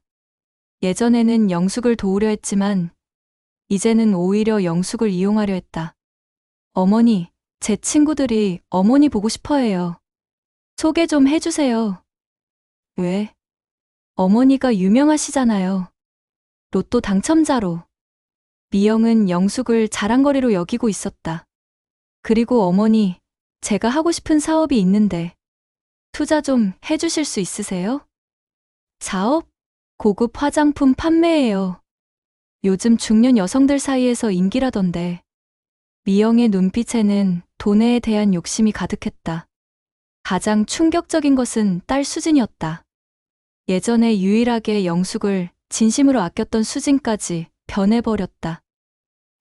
예전에는 영숙을 도우려 했지만 이제는 오히려 영숙을 이용하려 했다. 어머니, 제 친구들이 어머니 보고 싶어 해요. 소개 좀 해주세요. 왜? 어머니가 유명하시잖아요. 로또 당첨자로. 미영은 영숙을 자랑거리로 여기고 있었다. 그리고 어머니, 제가 하고 싶은 사업이 있는데 투자 좀 해주실 수 있으세요? 사업? 고급 화장품 판매예요. 요즘 중년 여성들 사이에서 인기라던데. 미영의 눈빛에는 돈에 대한 욕심이 가득했다. 가장 충격적인 것은 딸 수진이었다. 예전에 유일하게 영숙을 진심으로 아꼈던 수진까지 변해버렸다.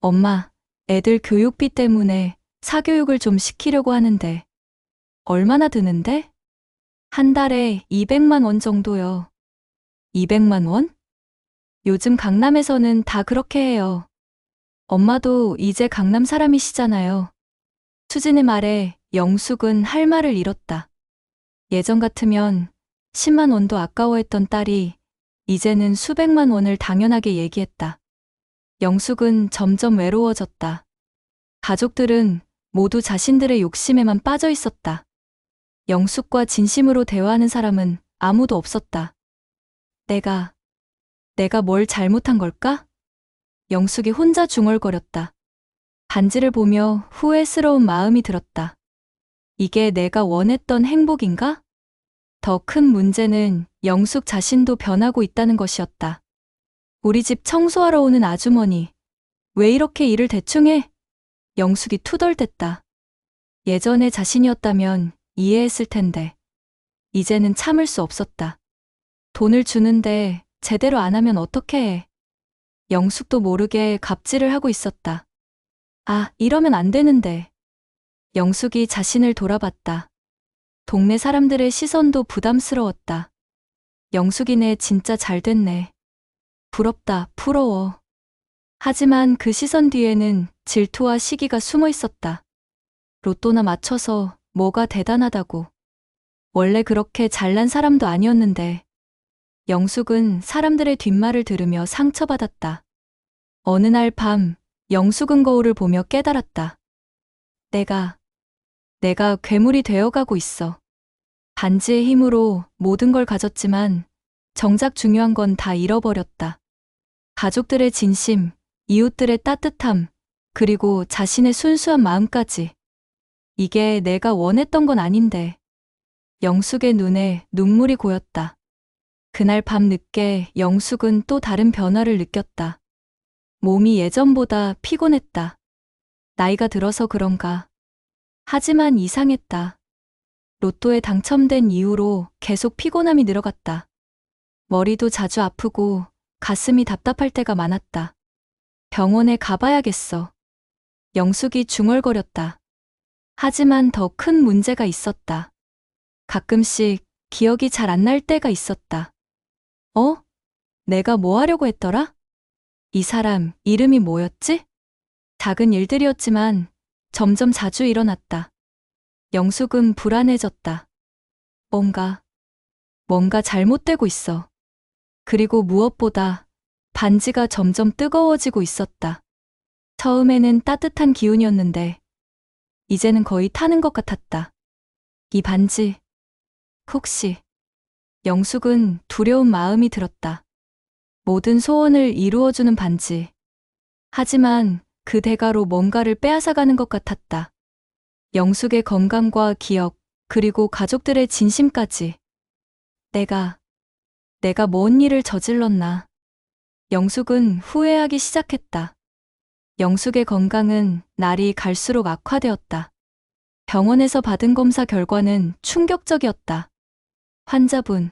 엄마, 애들 교육비 때문에 사교육을 좀 시키려고 하는데 얼마나 드는데? 한 달에 200만 원 정도요. 200만 원? 요즘 강남에서는 다 그렇게 해요. 엄마도 이제 강남 사람이시잖아요. 수진의 말에 영숙은 할 말을 잃었다. 예전 같으면 10만 원도 아까워했던 딸이 이제는 수백만 원을 당연하게 얘기했다. 영숙은 점점 외로워졌다. 가족들은 모두 자신들의 욕심에만 빠져 있었다. 영숙과 진심으로 대화하는 사람은 아무도 없었다. 내가 뭘 잘못한 걸까? 영숙이 혼자 중얼거렸다. 반지를 보며 후회스러운 마음이 들었다. 이게 내가 원했던 행복인가? 더 큰 문제는 영숙 자신도 변하고 있다는 것이었다. 우리 집 청소하러 오는 아주머니, 왜 이렇게 일을 대충 해? 영숙이 투덜댔다. 예전에 자신이었다면 이해했을 텐데, 이제는 참을 수 없었다. 돈을 주는데 제대로 안 하면 어떻게 해? 영숙도 모르게 갑질을 하고 있었다. 아, 이러면 안 되는데. 영숙이 자신을 돌아봤다. 동네 사람들의 시선도 부담스러웠다. 영숙이네 진짜 잘 됐네. 부럽다, 부러워. 하지만 그 시선 뒤에는 질투와 시기가 숨어 있었다. 로또나 맞춰서 뭐가 대단하다고. 원래 그렇게 잘난 사람도 아니었는데. 영숙은 사람들의 뒷말을 들으며 상처받았다. 어느 날 밤, 영숙은 거울을 보며 깨달았다. 내가 괴물이 되어가고 있어. 반지의 힘으로 모든 걸 가졌지만 정작 중요한 건 다 잃어버렸다. 가족들의 진심, 이웃들의 따뜻함, 그리고 자신의 순수한 마음까지. 이게 내가 원했던 건 아닌데. 영숙의 눈에 눈물이 고였다. 그날 밤 늦게 영숙은 또 다른 변화를 느꼈다. 몸이 예전보다 피곤했다. 나이가 들어서 그런가. 하지만 이상했다. 로또에 당첨된 이후로 계속 피곤함이 늘어갔다. 머리도 자주 아프고 가슴이 답답할 때가 많았다. 병원에 가봐야겠어. 영숙이 중얼거렸다. 하지만 더 큰 문제가 있었다. 가끔씩 기억이 잘 안 날 때가 있었다. 내가 뭐 하려고 했더라? 이 사람 이름이 뭐였지? 작은 일들이었지만 점점 자주 일어났다. 영숙은 불안해졌다. 뭔가 잘못되고 있어. 그리고 무엇보다 반지가 점점 뜨거워지고 있었다. 처음에는 따뜻한 기운이었는데 이제는 거의 타는 것 같았다. 이 반지, 혹시. 영숙은 두려운 마음이 들었다. 모든 소원을 이루어주는 반지. 하지만 그 대가로 뭔가를 빼앗아가는 것 같았다. 영숙의 건강과 기억, 그리고 가족들의 진심까지. 내가 뭔 일을 저질렀나. 영숙은 후회하기 시작했다. 영숙의 건강은 날이 갈수록 악화되었다. 병원에서 받은 검사 결과는 충격적이었다. 환자분,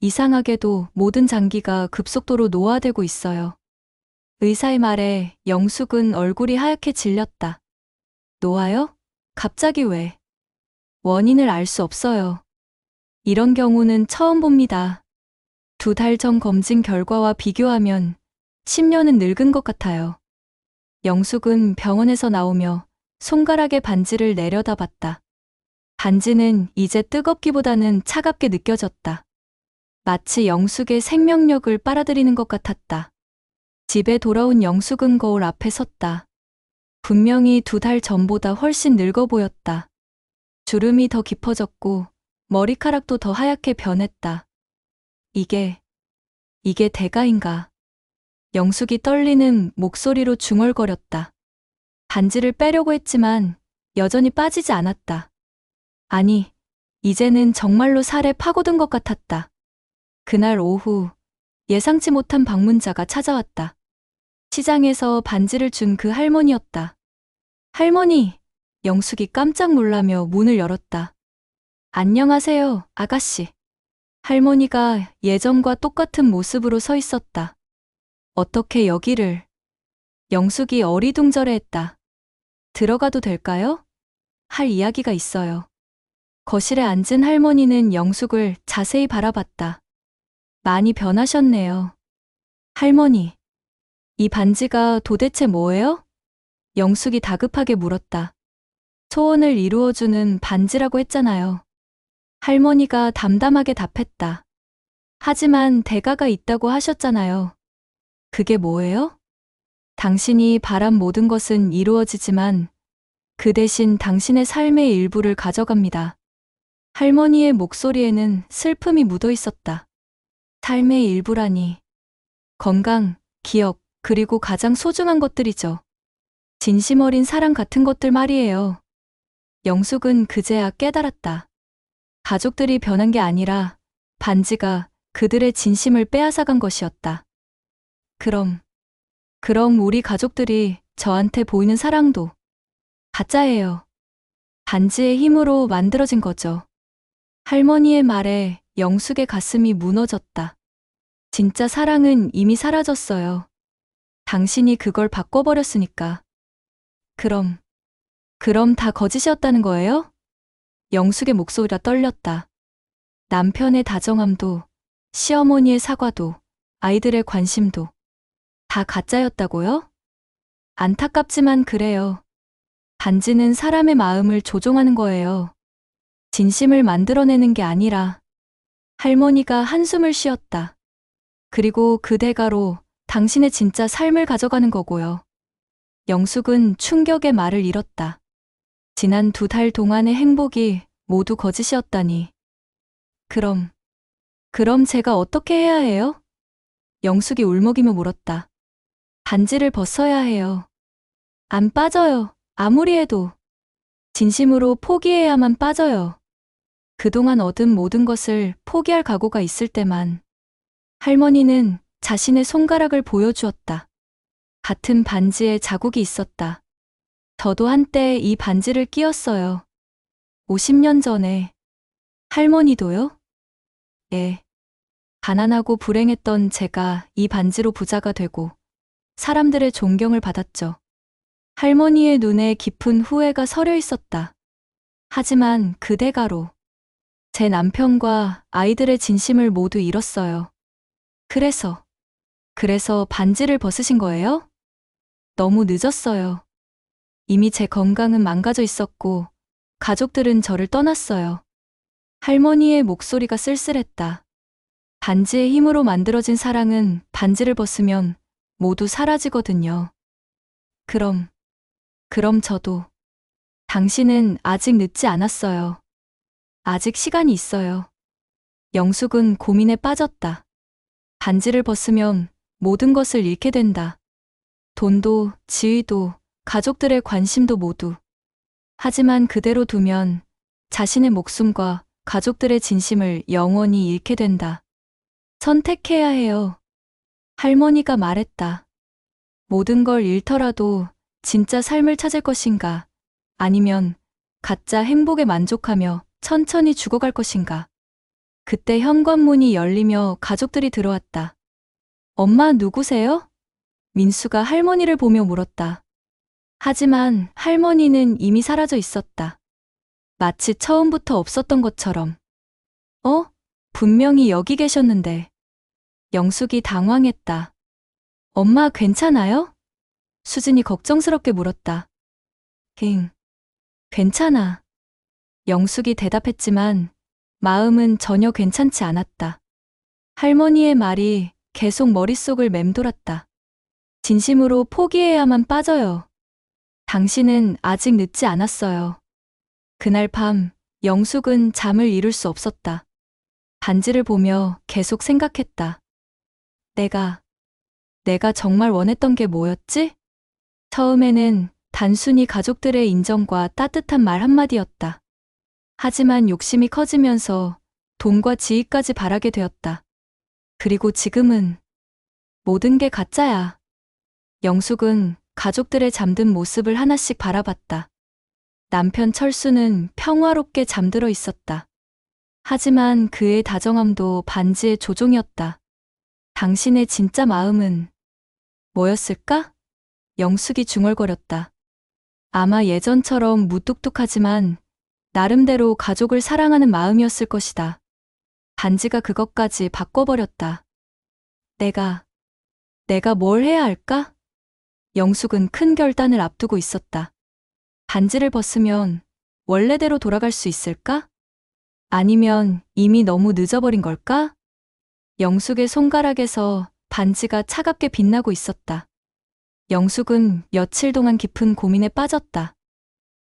이상하게도 모든 장기가 급속도로 노화되고 있어요. 의사의 말에 영숙은 얼굴이 하얗게 질렸다. 노화요? 갑자기 왜? 원인을 알 수 없어요. 이런 경우는 처음 봅니다. 2달 전 검진 결과와 비교하면 10년은 늙은 것 같아요. 영숙은 병원에서 나오며 손가락에 반지를 내려다봤다. 반지는 이제 뜨겁기보다는 차갑게 느껴졌다. 마치 영숙의 생명력을 빨아들이는 것 같았다. 집에 돌아온 영숙은 거울 앞에 섰다. 분명히 2달 전보다 훨씬 늙어 보였다. 주름이 더 깊어졌고 머리카락도 더 하얗게 변했다. 이게 이게 대가인가? 영숙이 떨리는 목소리로 중얼거렸다. 반지를 빼려고 했지만 여전히 빠지지 않았다. 아니, 이제는 정말로 살에 파고든 것 같았다. 그날 오후 예상치 못한 방문자가 찾아왔다. 시장에서 반지를 준 그 할머니였다. 할머니! 영숙이 깜짝 놀라며 문을 열었다. 안녕하세요, 아가씨. 할머니가 예전과 똑같은 모습으로 서 있었다. 어떻게 여기를? 영숙이 어리둥절해했다. 들어가도 될까요? 할 이야기가 있어요. 거실에 앉은 할머니는 영숙을 자세히 바라봤다. 많이 변하셨네요. 할머니, 이 반지가 도대체 뭐예요? 영숙이 다급하게 물었다. 소원을 이루어주는 반지라고 했잖아요. 할머니가 담담하게 답했다. 하지만 대가가 있다고 하셨잖아요. 그게 뭐예요? 당신이 바란 모든 것은 이루어지지만 그 대신 당신의 삶의 일부를 가져갑니다. 할머니의 목소리에는 슬픔이 묻어 있었다. 삶의 일부라니. 건강, 기억, 그리고 가장 소중한 것들이죠. 진심 어린 사랑 같은 것들 말이에요. 영숙은 그제야 깨달았다. 가족들이 변한 게 아니라 반지가 그들의 진심을 빼앗아간 것이었다. 그럼 우리 가족들이 저한테 보이는 사랑도 가짜예요. 반지의 힘으로 만들어진 거죠. 할머니의 말에 영숙의 가슴이 무너졌다. 진짜 사랑은 이미 사라졌어요. 당신이 그걸 바꿔버렸으니까. 그럼 다 거짓이었다는 거예요? 영숙의 목소리가 떨렸다. 남편의 다정함도, 시어머니의 사과도, 아이들의 관심도 다 가짜였다고요? 안타깝지만 그래요. 반지는 사람의 마음을 조종하는 거예요. 진심을 만들어내는 게 아니라. 할머니가 한숨을 쉬었다. 그리고 그 대가로 당신의 진짜 삶을 가져가는 거고요. 영숙은 충격의 말을 잃었다. 지난 2달 동안의 행복이 모두 거짓이었다니. 그럼 제가 어떻게 해야 해요? 영숙이 울먹이며 물었다. 반지를 벗어야 해요. 안 빠져요. 아무리 해도. 진심으로 포기해야만 빠져요. 그동안 얻은 모든 것을 포기할 각오가 있을 때만. 할머니는 자신의 손가락을 보여주었다. 같은 반지에 자국이 있었다. 저도 한때 이 반지를 끼었어요. 50년 전에. 할머니도요? 예. 가난하고 불행했던 제가 이 반지로 부자가 되고 사람들의 존경을 받았죠. 할머니의 눈에 깊은 후회가 서려 있었다. 하지만 그 대가로 제 남편과 아이들의 진심을 모두 잃었어요. 그래서 반지를 벗으신 거예요? 너무 늦었어요. 이미 제 건강은 망가져 있었고 가족들은 저를 떠났어요. 할머니의 목소리가 쓸쓸했다. 반지의 힘으로 만들어진 사랑은 반지를 벗으면 모두 사라지거든요. 그럼 저도. 당신은 아직 늦지 않았어요. 아직 시간이 있어요. 영숙은 고민에 빠졌다. 반지를 벗으면 모든 것을 잃게 된다. 돈도, 지위도, 가족들의 관심도 모두. 하지만 그대로 두면 자신의 목숨과 가족들의 진심을 영원히 잃게 된다. 선택해야 해요. 할머니가 말했다. 모든 걸 잃더라도 진짜 삶을 찾을 것인가? 아니면 가짜 행복에 만족하며 천천히 죽어갈 것인가? 그때 현관문이 열리며 가족들이 들어왔다. 엄마 누구세요? 민수가 할머니를 보며 물었다. 하지만 할머니는 이미 사라져 있었다. 마치 처음부터 없었던 것처럼. 분명히 여기 계셨는데. 영숙이 당황했다. 엄마 괜찮아요? 수진이 걱정스럽게 물었다. 괜찮아. 영숙이 대답했지만 마음은 전혀 괜찮지 않았다. 할머니의 말이 계속 머릿속을 맴돌았다. 진심으로 포기해야만 빠져요. 당신은 아직 늦지 않았어요. 그날 밤 영숙은 잠을 이룰 수 없었다. 반지를 보며 계속 생각했다. 내가 정말 원했던 게 뭐였지? 처음에는 단순히 가족들의 인정과 따뜻한 말 한마디였다. 하지만 욕심이 커지면서 돈과 지위까지 바라게 되었다. 그리고 지금은 모든 게 가짜야. 영숙은 가족들의 잠든 모습을 하나씩 바라봤다. 남편 철수는 평화롭게 잠들어 있었다. 하지만 그의 다정함도 반지의 조종이었다. 당신의 진짜 마음은 뭐였을까? 영숙이 중얼거렸다. 아마 예전처럼 무뚝뚝하지만 나름대로 가족을 사랑하는 마음이었을 것이다. 반지가 그것까지 바꿔버렸다. 내가 뭘 해야 할까? 영숙은 큰 결단을 앞두고 있었다. 반지를 벗으면 원래대로 돌아갈 수 있을까? 아니면 이미 너무 늦어버린 걸까? 영숙의 손가락에서 반지가 차갑게 빛나고 있었다. 영숙은 며칠 동안 깊은 고민에 빠졌다.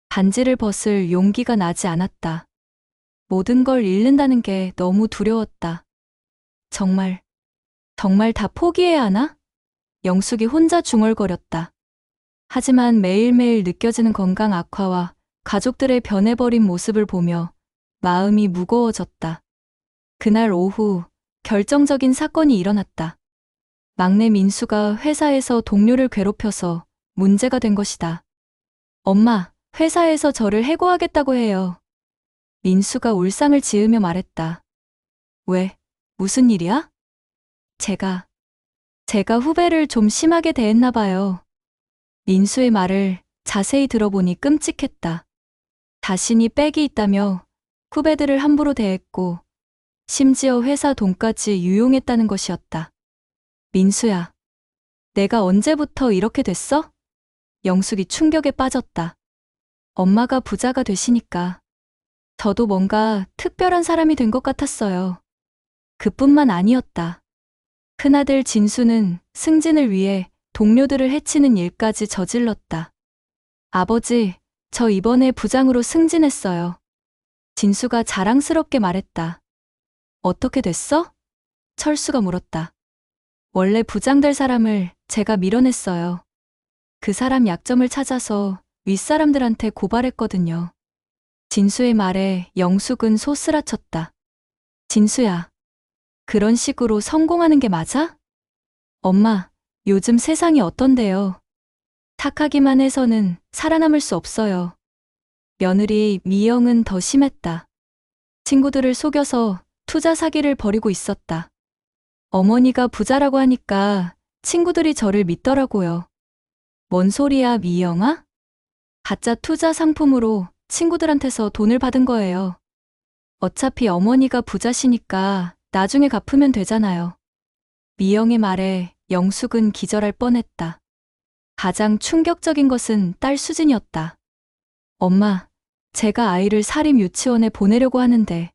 반지를 벗을 용기가 나지 않았다. 모든 걸 잃는다는 게 너무 두려웠다. 정말 다 포기해야 하나? 영숙이 혼자 중얼거렸다. 하지만 매일매일 느껴지는 건강 악화와 가족들의 변해버린 모습을 보며 마음이 무거워졌다. 그날 오후 결정적인 사건이 일어났다. 막내 민수가 회사에서 동료를 괴롭혀서 문제가 된 것이다. 엄마, 회사에서 저를 해고하겠다고 해요. 민수가 울상을 지으며 말했다. 왜? 무슨 일이야? 제가 후배를 좀 심하게 대했나 봐요. 민수의 말을 자세히 들어보니 끔찍했다. 자신이 빽이 있다며 후배들을 함부로 대했고 심지어 회사 돈까지 유용했다는 것이었다. 민수야, 내가 언제부터 이렇게 됐어? 영숙이 충격에 빠졌다. 엄마가 부자가 되시니까 저도 뭔가 특별한 사람이 된 것 같았어요. 그뿐만 아니었다. 큰아들 진수는 승진을 위해 동료들을 해치는 일까지 저질렀다. 아버지, 저 이번에 부장으로 승진했어요. 진수가 자랑스럽게 말했다. 어떻게 됐어? 철수가 물었다. 원래 부장 될 사람을 제가 밀어냈어요. 그 사람 약점을 찾아서 윗사람들한테 고발했거든요. 진수의 말에 영숙은 소스라쳤다. 진수야, 그런 식으로 성공하는 게 맞아? 엄마, 요즘 세상이 어떤데요? 착하기만 해서는 살아남을 수 없어요. 며느리 미영은 더 심했다. 친구들을 속여서 투자 사기를 벌이고 있었다. 어머니가 부자라고 하니까 친구들이 저를 믿더라고요. 뭔 소리야, 미영아? 가짜 투자 상품으로 친구들한테서 돈을 받은 거예요. 어차피 어머니가 부자시니까 나중에 갚으면 되잖아요. 미영의 말에 영숙은 기절할 뻔했다. 가장 충격적인 것은 딸 수진이었다. 엄마, 제가 아이를 사립 유치원에 보내려고 하는데.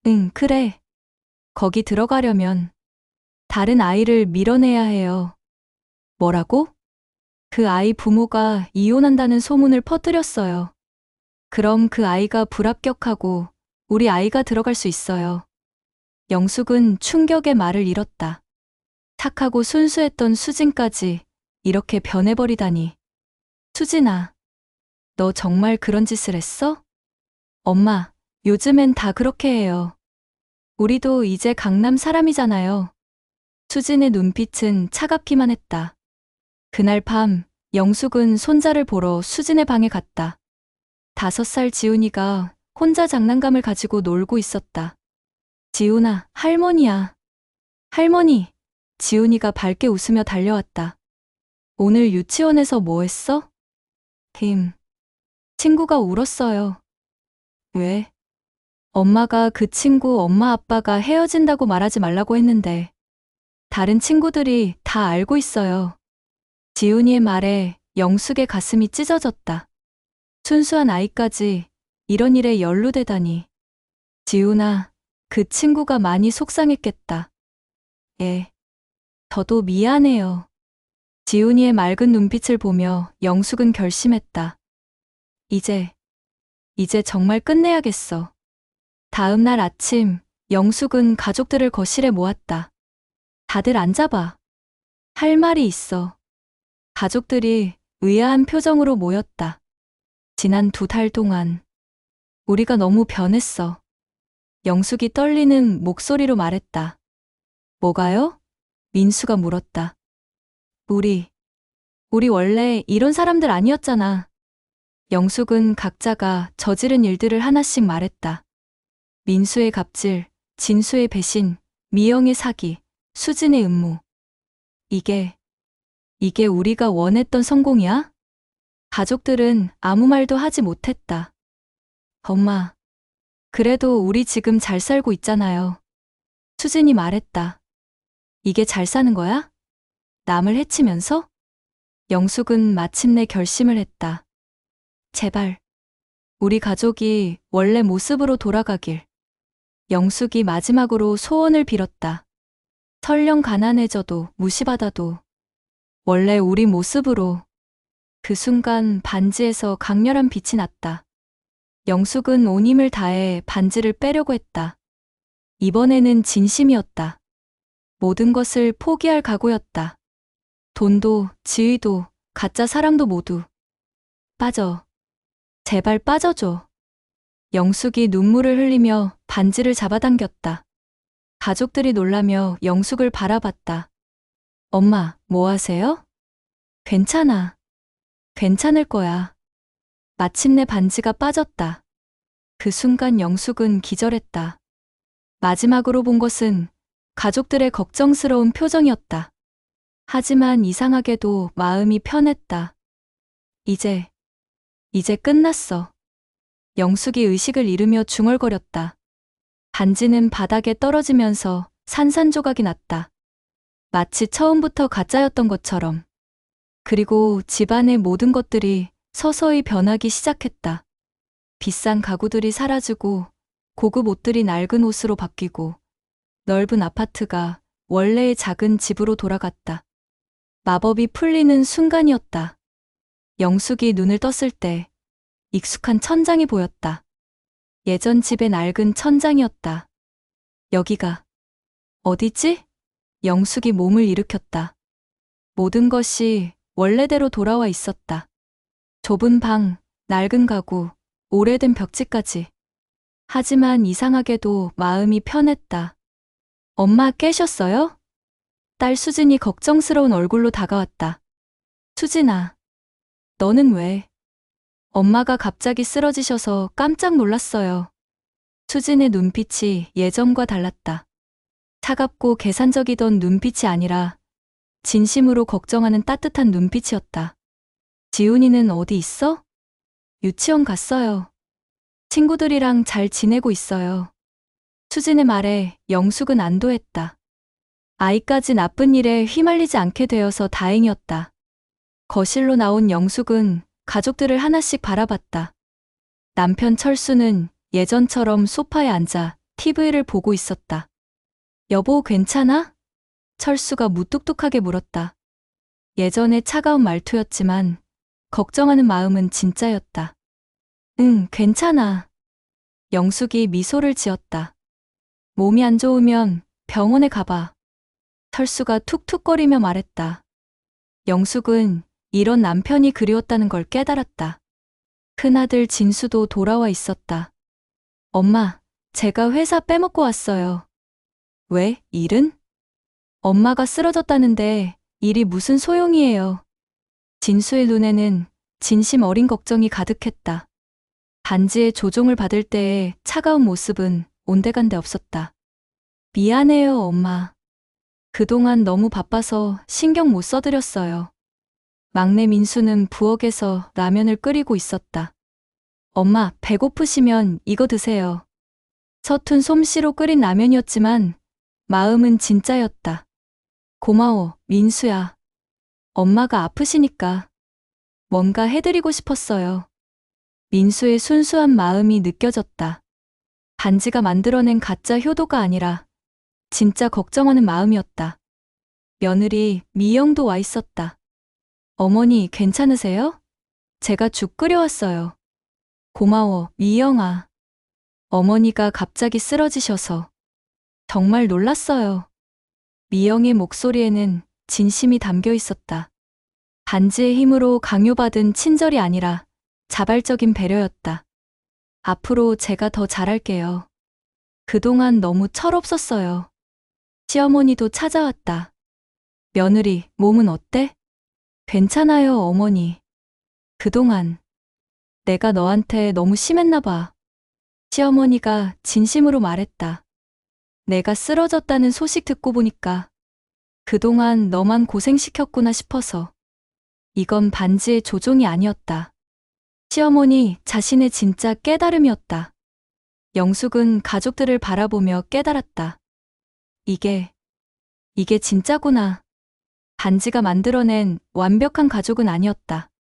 응, 그래. 거기 들어가려면 다른 아이를 밀어내야 해요. 뭐라고? 그 아이 부모가 이혼한다는 소문을 퍼뜨렸어요. 그럼 그 아이가 불합격하고 우리 아이가 들어갈 수 있어요. 영숙은 충격의 말을 잃었다. 착하고 순수했던 수진까지 이렇게 변해버리다니. 수진아, 너 정말 그런 짓을 했어? 엄마, 요즘엔 다 그렇게 해요. 우리도 이제 강남 사람이잖아요. 수진의 눈빛은 차갑기만 했다. 그날 밤, 영숙은 손자를 보러 수진의 방에 갔다. 5살 지훈이가 혼자 장난감을 가지고 놀고 있었다. 지훈아, 할머니야. 할머니, 지훈이가 밝게 웃으며 달려왔다. 오늘 유치원에서 뭐 했어? 친구가 울었어요. 왜? 엄마가 그 친구 엄마 아빠가 헤어진다고 말하지 말라고 했는데 다른 친구들이 다 알고 있어요. 지훈이의 말에 영숙의 가슴이 찢어졌다. 순수한 아이까지 이런 일에 연루되다니. 지훈아, 그 친구가 많이 속상했겠다. 예, 저도 미안해요. 지훈이의 맑은 눈빛을 보며 영숙은 결심했다. 이제 정말 끝내야겠어. 다음 날 아침, 영숙은 가족들을 거실에 모았다. 다들 앉아봐. 할 말이 있어. 가족들이 의아한 표정으로 모였다. 지난 2달 동안 우리가 너무 변했어. 영숙이 떨리는 목소리로 말했다. 뭐가요? 민수가 물었다. 우리 원래 이런 사람들 아니었잖아. 영숙은 각자가 저지른 일들을 하나씩 말했다. 민수의 갑질, 진수의 배신, 미영의 사기, 수진의 음모. 이게 우리가 원했던 성공이야? 가족들은 아무 말도 하지 못했다. 엄마, 그래도 우리 지금 잘 살고 있잖아요. 수진이 말했다. 이게 잘 사는 거야? 남을 해치면서? 영숙은 마침내 결심을 했다. 제발, 우리 가족이 원래 모습으로 돌아가길. 영숙이 마지막으로 소원을 빌었다. 설령 가난해져도 무시받아도 원래 우리 모습으로. 그 순간 반지에서 강렬한 빛이 났다. 영숙은 온 힘을 다해 반지를 빼려고 했다. 이번에는 진심이었다. 모든 것을 포기할 각오였다. 돈도, 지위도, 가짜 사랑도 모두. 빠져. 제발 빠져줘. 영숙이 눈물을 흘리며 반지를 잡아당겼다. 가족들이 놀라며 영숙을 바라봤다. 엄마, 뭐 하세요? 괜찮아. 괜찮을 거야. 마침내 반지가 빠졌다. 그 순간 영숙은 기절했다. 마지막으로 본 것은 가족들의 걱정스러운 표정이었다. 하지만 이상하게도 마음이 편했다. 이제 끝났어. 영숙이 의식을 잃으며 중얼거렸다. 반지는 바닥에 떨어지면서 산산조각이 났다. 마치 처음부터 가짜였던 것처럼. 그리고 집안의 모든 것들이 서서히 변하기 시작했다. 비싼 가구들이 사라지고 고급 옷들이 낡은 옷으로 바뀌고 넓은 아파트가 원래의 작은 집으로 돌아갔다. 마법이 풀리는 순간이었다. 영숙이 눈을 떴을 때 익숙한 천장이 보였다. 예전 집의 낡은 천장이었다. 여기가 어디지? 영숙이 몸을 일으켰다. 모든 것이 원래대로 돌아와 있었다. 좁은 방, 낡은 가구, 오래된 벽지까지. 하지만 이상하게도 마음이 편했다. 엄마 깨셨어요? 딸 수진이 걱정스러운 얼굴로 다가왔다. 수진아, 너는 왜? 엄마가 갑자기 쓰러지셔서 깜짝 놀랐어요. 수진의 눈빛이 예전과 달랐다. 차갑고 계산적이던 눈빛이 아니라 진심으로 걱정하는 따뜻한 눈빛이었다. 지훈이는 어디 있어? 유치원 갔어요. 친구들이랑 잘 지내고 있어요. 수진의 말에 영숙은 안도했다. 아이까지 나쁜 일에 휘말리지 않게 되어서 다행이었다. 거실로 나온 영숙은 가족들을 하나씩 바라봤다. 남편 철수는 예전처럼 소파에 앉아 TV를 보고 있었다. 여보, 괜찮아? 철수가 무뚝뚝하게 물었다. 예전의 차가운 말투였지만 걱정하는 마음은 진짜였다. 응, 괜찮아. 영숙이 미소를 지었다. 몸이 안 좋으면 병원에 가봐. 철수가 툭툭거리며 말했다. 영숙은 이런 남편이 그리웠다는 걸 깨달았다. 큰아들 진수도 돌아와 있었다. 엄마, 제가 회사 빼먹고 왔어요. 왜? 일은? 엄마가 쓰러졌다는데 일이 무슨 소용이에요. 진수의 눈에는 진심 어린 걱정이 가득했다. 반지의 조종을 받을 때의 차가운 모습은 온데간데 없었다. 미안해요, 엄마. 그동안 너무 바빠서 신경 못 써드렸어요. 막내 민수는 부엌에서 라면을 끓이고 있었다. 엄마, 배고프시면 이거 드세요. 서툰 솜씨로 끓인 라면이었지만 마음은 진짜였다. 고마워, 민수야. 엄마가 아프시니까 뭔가 해드리고 싶었어요. 민수의 순수한 마음이 느껴졌다. 반지가 만들어낸 가짜 효도가 아니라 진짜 걱정하는 마음이었다. 며느리 미영도 와 있었다. 어머니 괜찮으세요? 제가 죽 끓여왔어요. 고마워, 미영아. 어머니가 갑자기 쓰러지셔서 정말 놀랐어요. 미영의 목소리에는 진심이 담겨 있었다. 반지의 힘으로 강요받은 친절이 아니라 자발적인 배려였다. 앞으로 제가 더 잘할게요. 그동안 너무 철없었어요. 시어머니도 찾아왔다. 며느리, 몸은 어때? 괜찮아요, 어머니. 그동안 내가 너한테 너무 심했나 봐. 시어머니가 진심으로 말했다. 내가 쓰러졌다는 소식 듣고 보니까 그동안 너만 고생시켰구나 싶어서. 이건 반지의 조종이 아니었다. 시어머니 자신의 진짜 깨달음이었다. 영숙은 가족들을 바라보며 깨달았다. 이게 진짜구나. 반지가 만들어낸 완벽한 가족은 아니었다.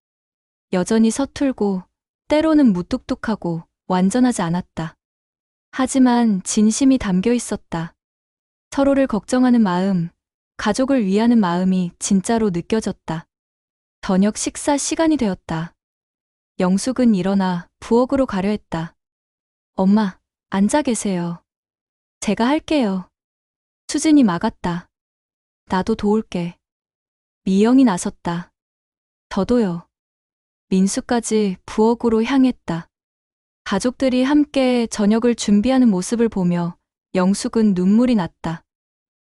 여전히 서툴고 때로는 무뚝뚝하고 완전하지 않았다. 하지만 진심이 담겨 있었다. 서로를 걱정하는 마음, 가족을 위하는 마음이 진짜로 느껴졌다. 저녁 식사 시간이 되었다. 영숙은 일어나 부엌으로 가려 했다. 엄마, 앉아 계세요. 제가 할게요. 수진이 막았다. 나도 도울게. 미영이 나섰다. 저도요. 민수까지 부엌으로 향했다. 가족들이 함께 저녁을 준비하는 모습을 보며 영숙은 눈물이 났다.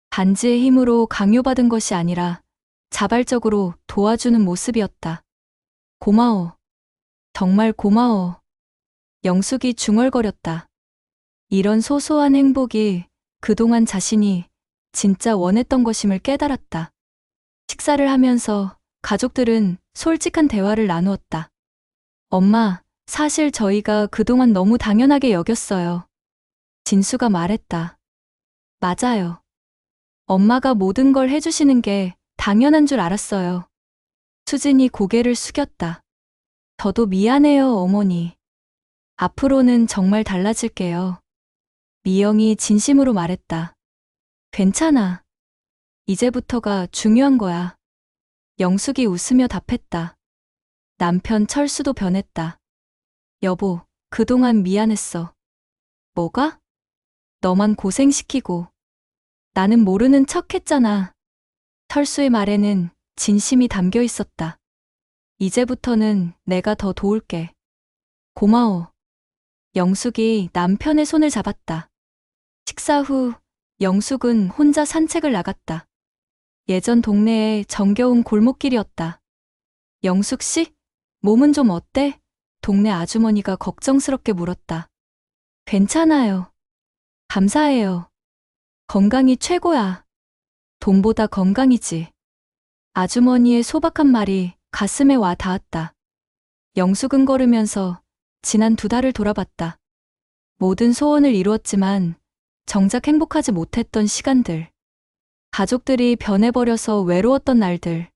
반지의 힘으로 강요받은 것이 아니라 자발적으로 도와주는 모습이었다. 고마워. 정말 고마워. 영숙이 중얼거렸다. 이런 소소한 행복이 그동안 자신이 진짜 원했던 것임을 깨달았다. 식사를 하면서 가족들은 솔직한 대화를 나누었다. 엄마, 사실 저희가 그동안 너무 당연하게 여겼어요. 진수가 말했다. 맞아요. 엄마가 모든 걸 해주시는 게 당연한 줄 알았어요. 수진이 고개를 숙였다. 저도 미안해요, 어머니. 앞으로는 정말 달라질게요. 미영이 진심으로 말했다. 괜찮아. 이제부터가 중요한 거야. 영숙이 웃으며 답했다. 남편 철수도 변했다. 여보, 그동안 미안했어. 뭐가? 너만 고생시키고. 나는 모르는 척 했잖아. 철수의 말에는 진심이 담겨 있었다. 이제부터는 내가 더 도울게. 고마워. 영숙이 남편의 손을 잡았다. 식사 후 영숙은 혼자 산책을 나갔다. 예전 동네의 정겨운 골목길이었다. 영숙 씨, 몸은 좀 어때? 동네 아주머니가 걱정스럽게 물었다. 괜찮아요. 감사해요. 건강이 최고야. 돈보다 건강이지. 아주머니의 소박한 말이 가슴에 와 닿았다. 영숙은 걸으면서 지난 2달을 돌아봤다. 모든 소원을 이루었지만 정작 행복하지 못했던 시간들. 가족들이 변해버려서 외로웠던 날들.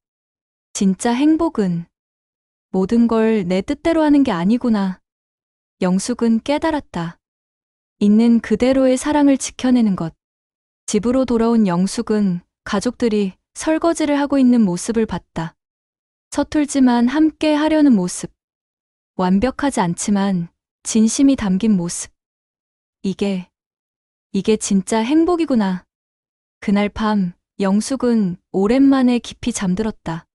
진짜 행복은 모든 걸 내 뜻대로 하는 게 아니구나. 영숙은 깨달았다. 있는 그대로의 사랑을 지켜내는 것. 집으로 돌아온 영숙은 가족들이 설거지를 하고 있는 모습을 봤다. 서툴지만 함께 하려는 모습. 완벽하지 않지만 진심이 담긴 모습. 이게 진짜 행복이구나. 그날 밤 영숙은 오랜만에 깊이 잠들었다.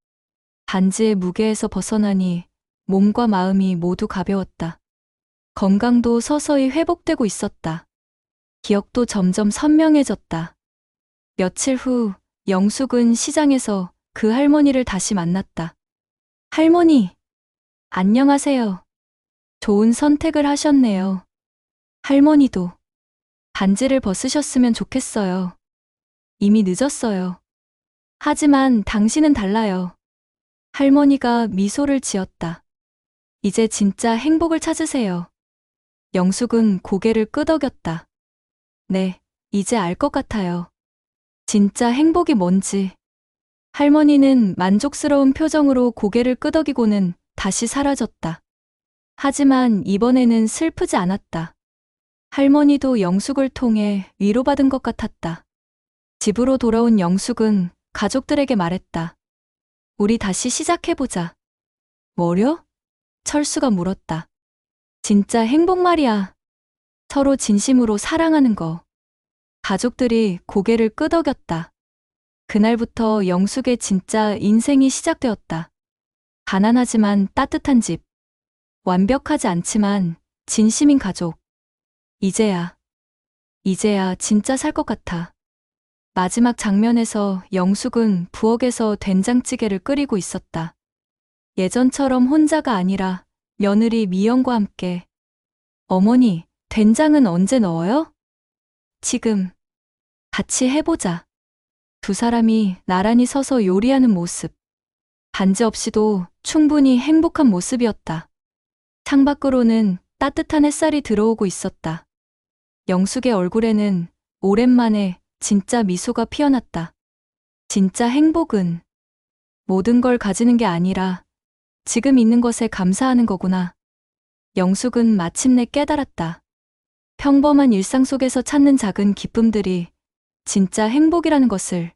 반지의 무게에서 벗어나니 몸과 마음이 모두 가벼웠다. 건강도 서서히 회복되고 있었다. 기억도 점점 선명해졌다. 며칠 후 영숙은 시장에서 그 할머니를 다시 만났다. 할머니, 안녕하세요. 좋은 선택을 하셨네요. 할머니도 반지를 벗으셨으면 좋겠어요. 이미 늦었어요. 하지만 당신은 달라요. 할머니가 미소를 지었다. 이제 진짜 행복을 찾으세요. 영숙은 고개를 끄덕였다. 네, 이제 알 것 같아요. 진짜 행복이 뭔지. 할머니는 만족스러운 표정으로 고개를 끄덕이고는 다시 사라졌다. 하지만 이번에는 슬프지 않았다. 할머니도 영숙을 통해 위로받은 것 같았다. 집으로 돌아온 영숙은 가족들에게 말했다. 우리 다시 시작해보자. 뭐려? 철수가 물었다. 진짜 행복 말이야. 서로 진심으로 사랑하는 거. 가족들이 고개를 끄덕였다. 그날부터 영숙의 진짜 인생이 시작되었다. 가난하지만 따뜻한 집. 완벽하지 않지만 진심인 가족. 이제야 진짜 살 것 같아. 마지막 장면에서 영숙은 부엌에서 된장찌개를 끓이고 있었다. 예전처럼 혼자가 아니라 며느리 미영과 함께. 어머니, 된장은 언제 넣어요? 지금. 같이 해보자. 두 사람이 나란히 서서 요리하는 모습. 반지 없이도 충분히 행복한 모습이었다. 창밖으로는 따뜻한 햇살이 들어오고 있었다. 영숙의 얼굴에는 오랜만에 진짜 미소가 피어났다. 진짜 행복은 모든 걸 가지는 게 아니라 지금 있는 것에 감사하는 거구나. 영숙은 마침내 깨달았다. 평범한 일상 속에서 찾는 작은 기쁨들이 진짜 행복이라는 것을.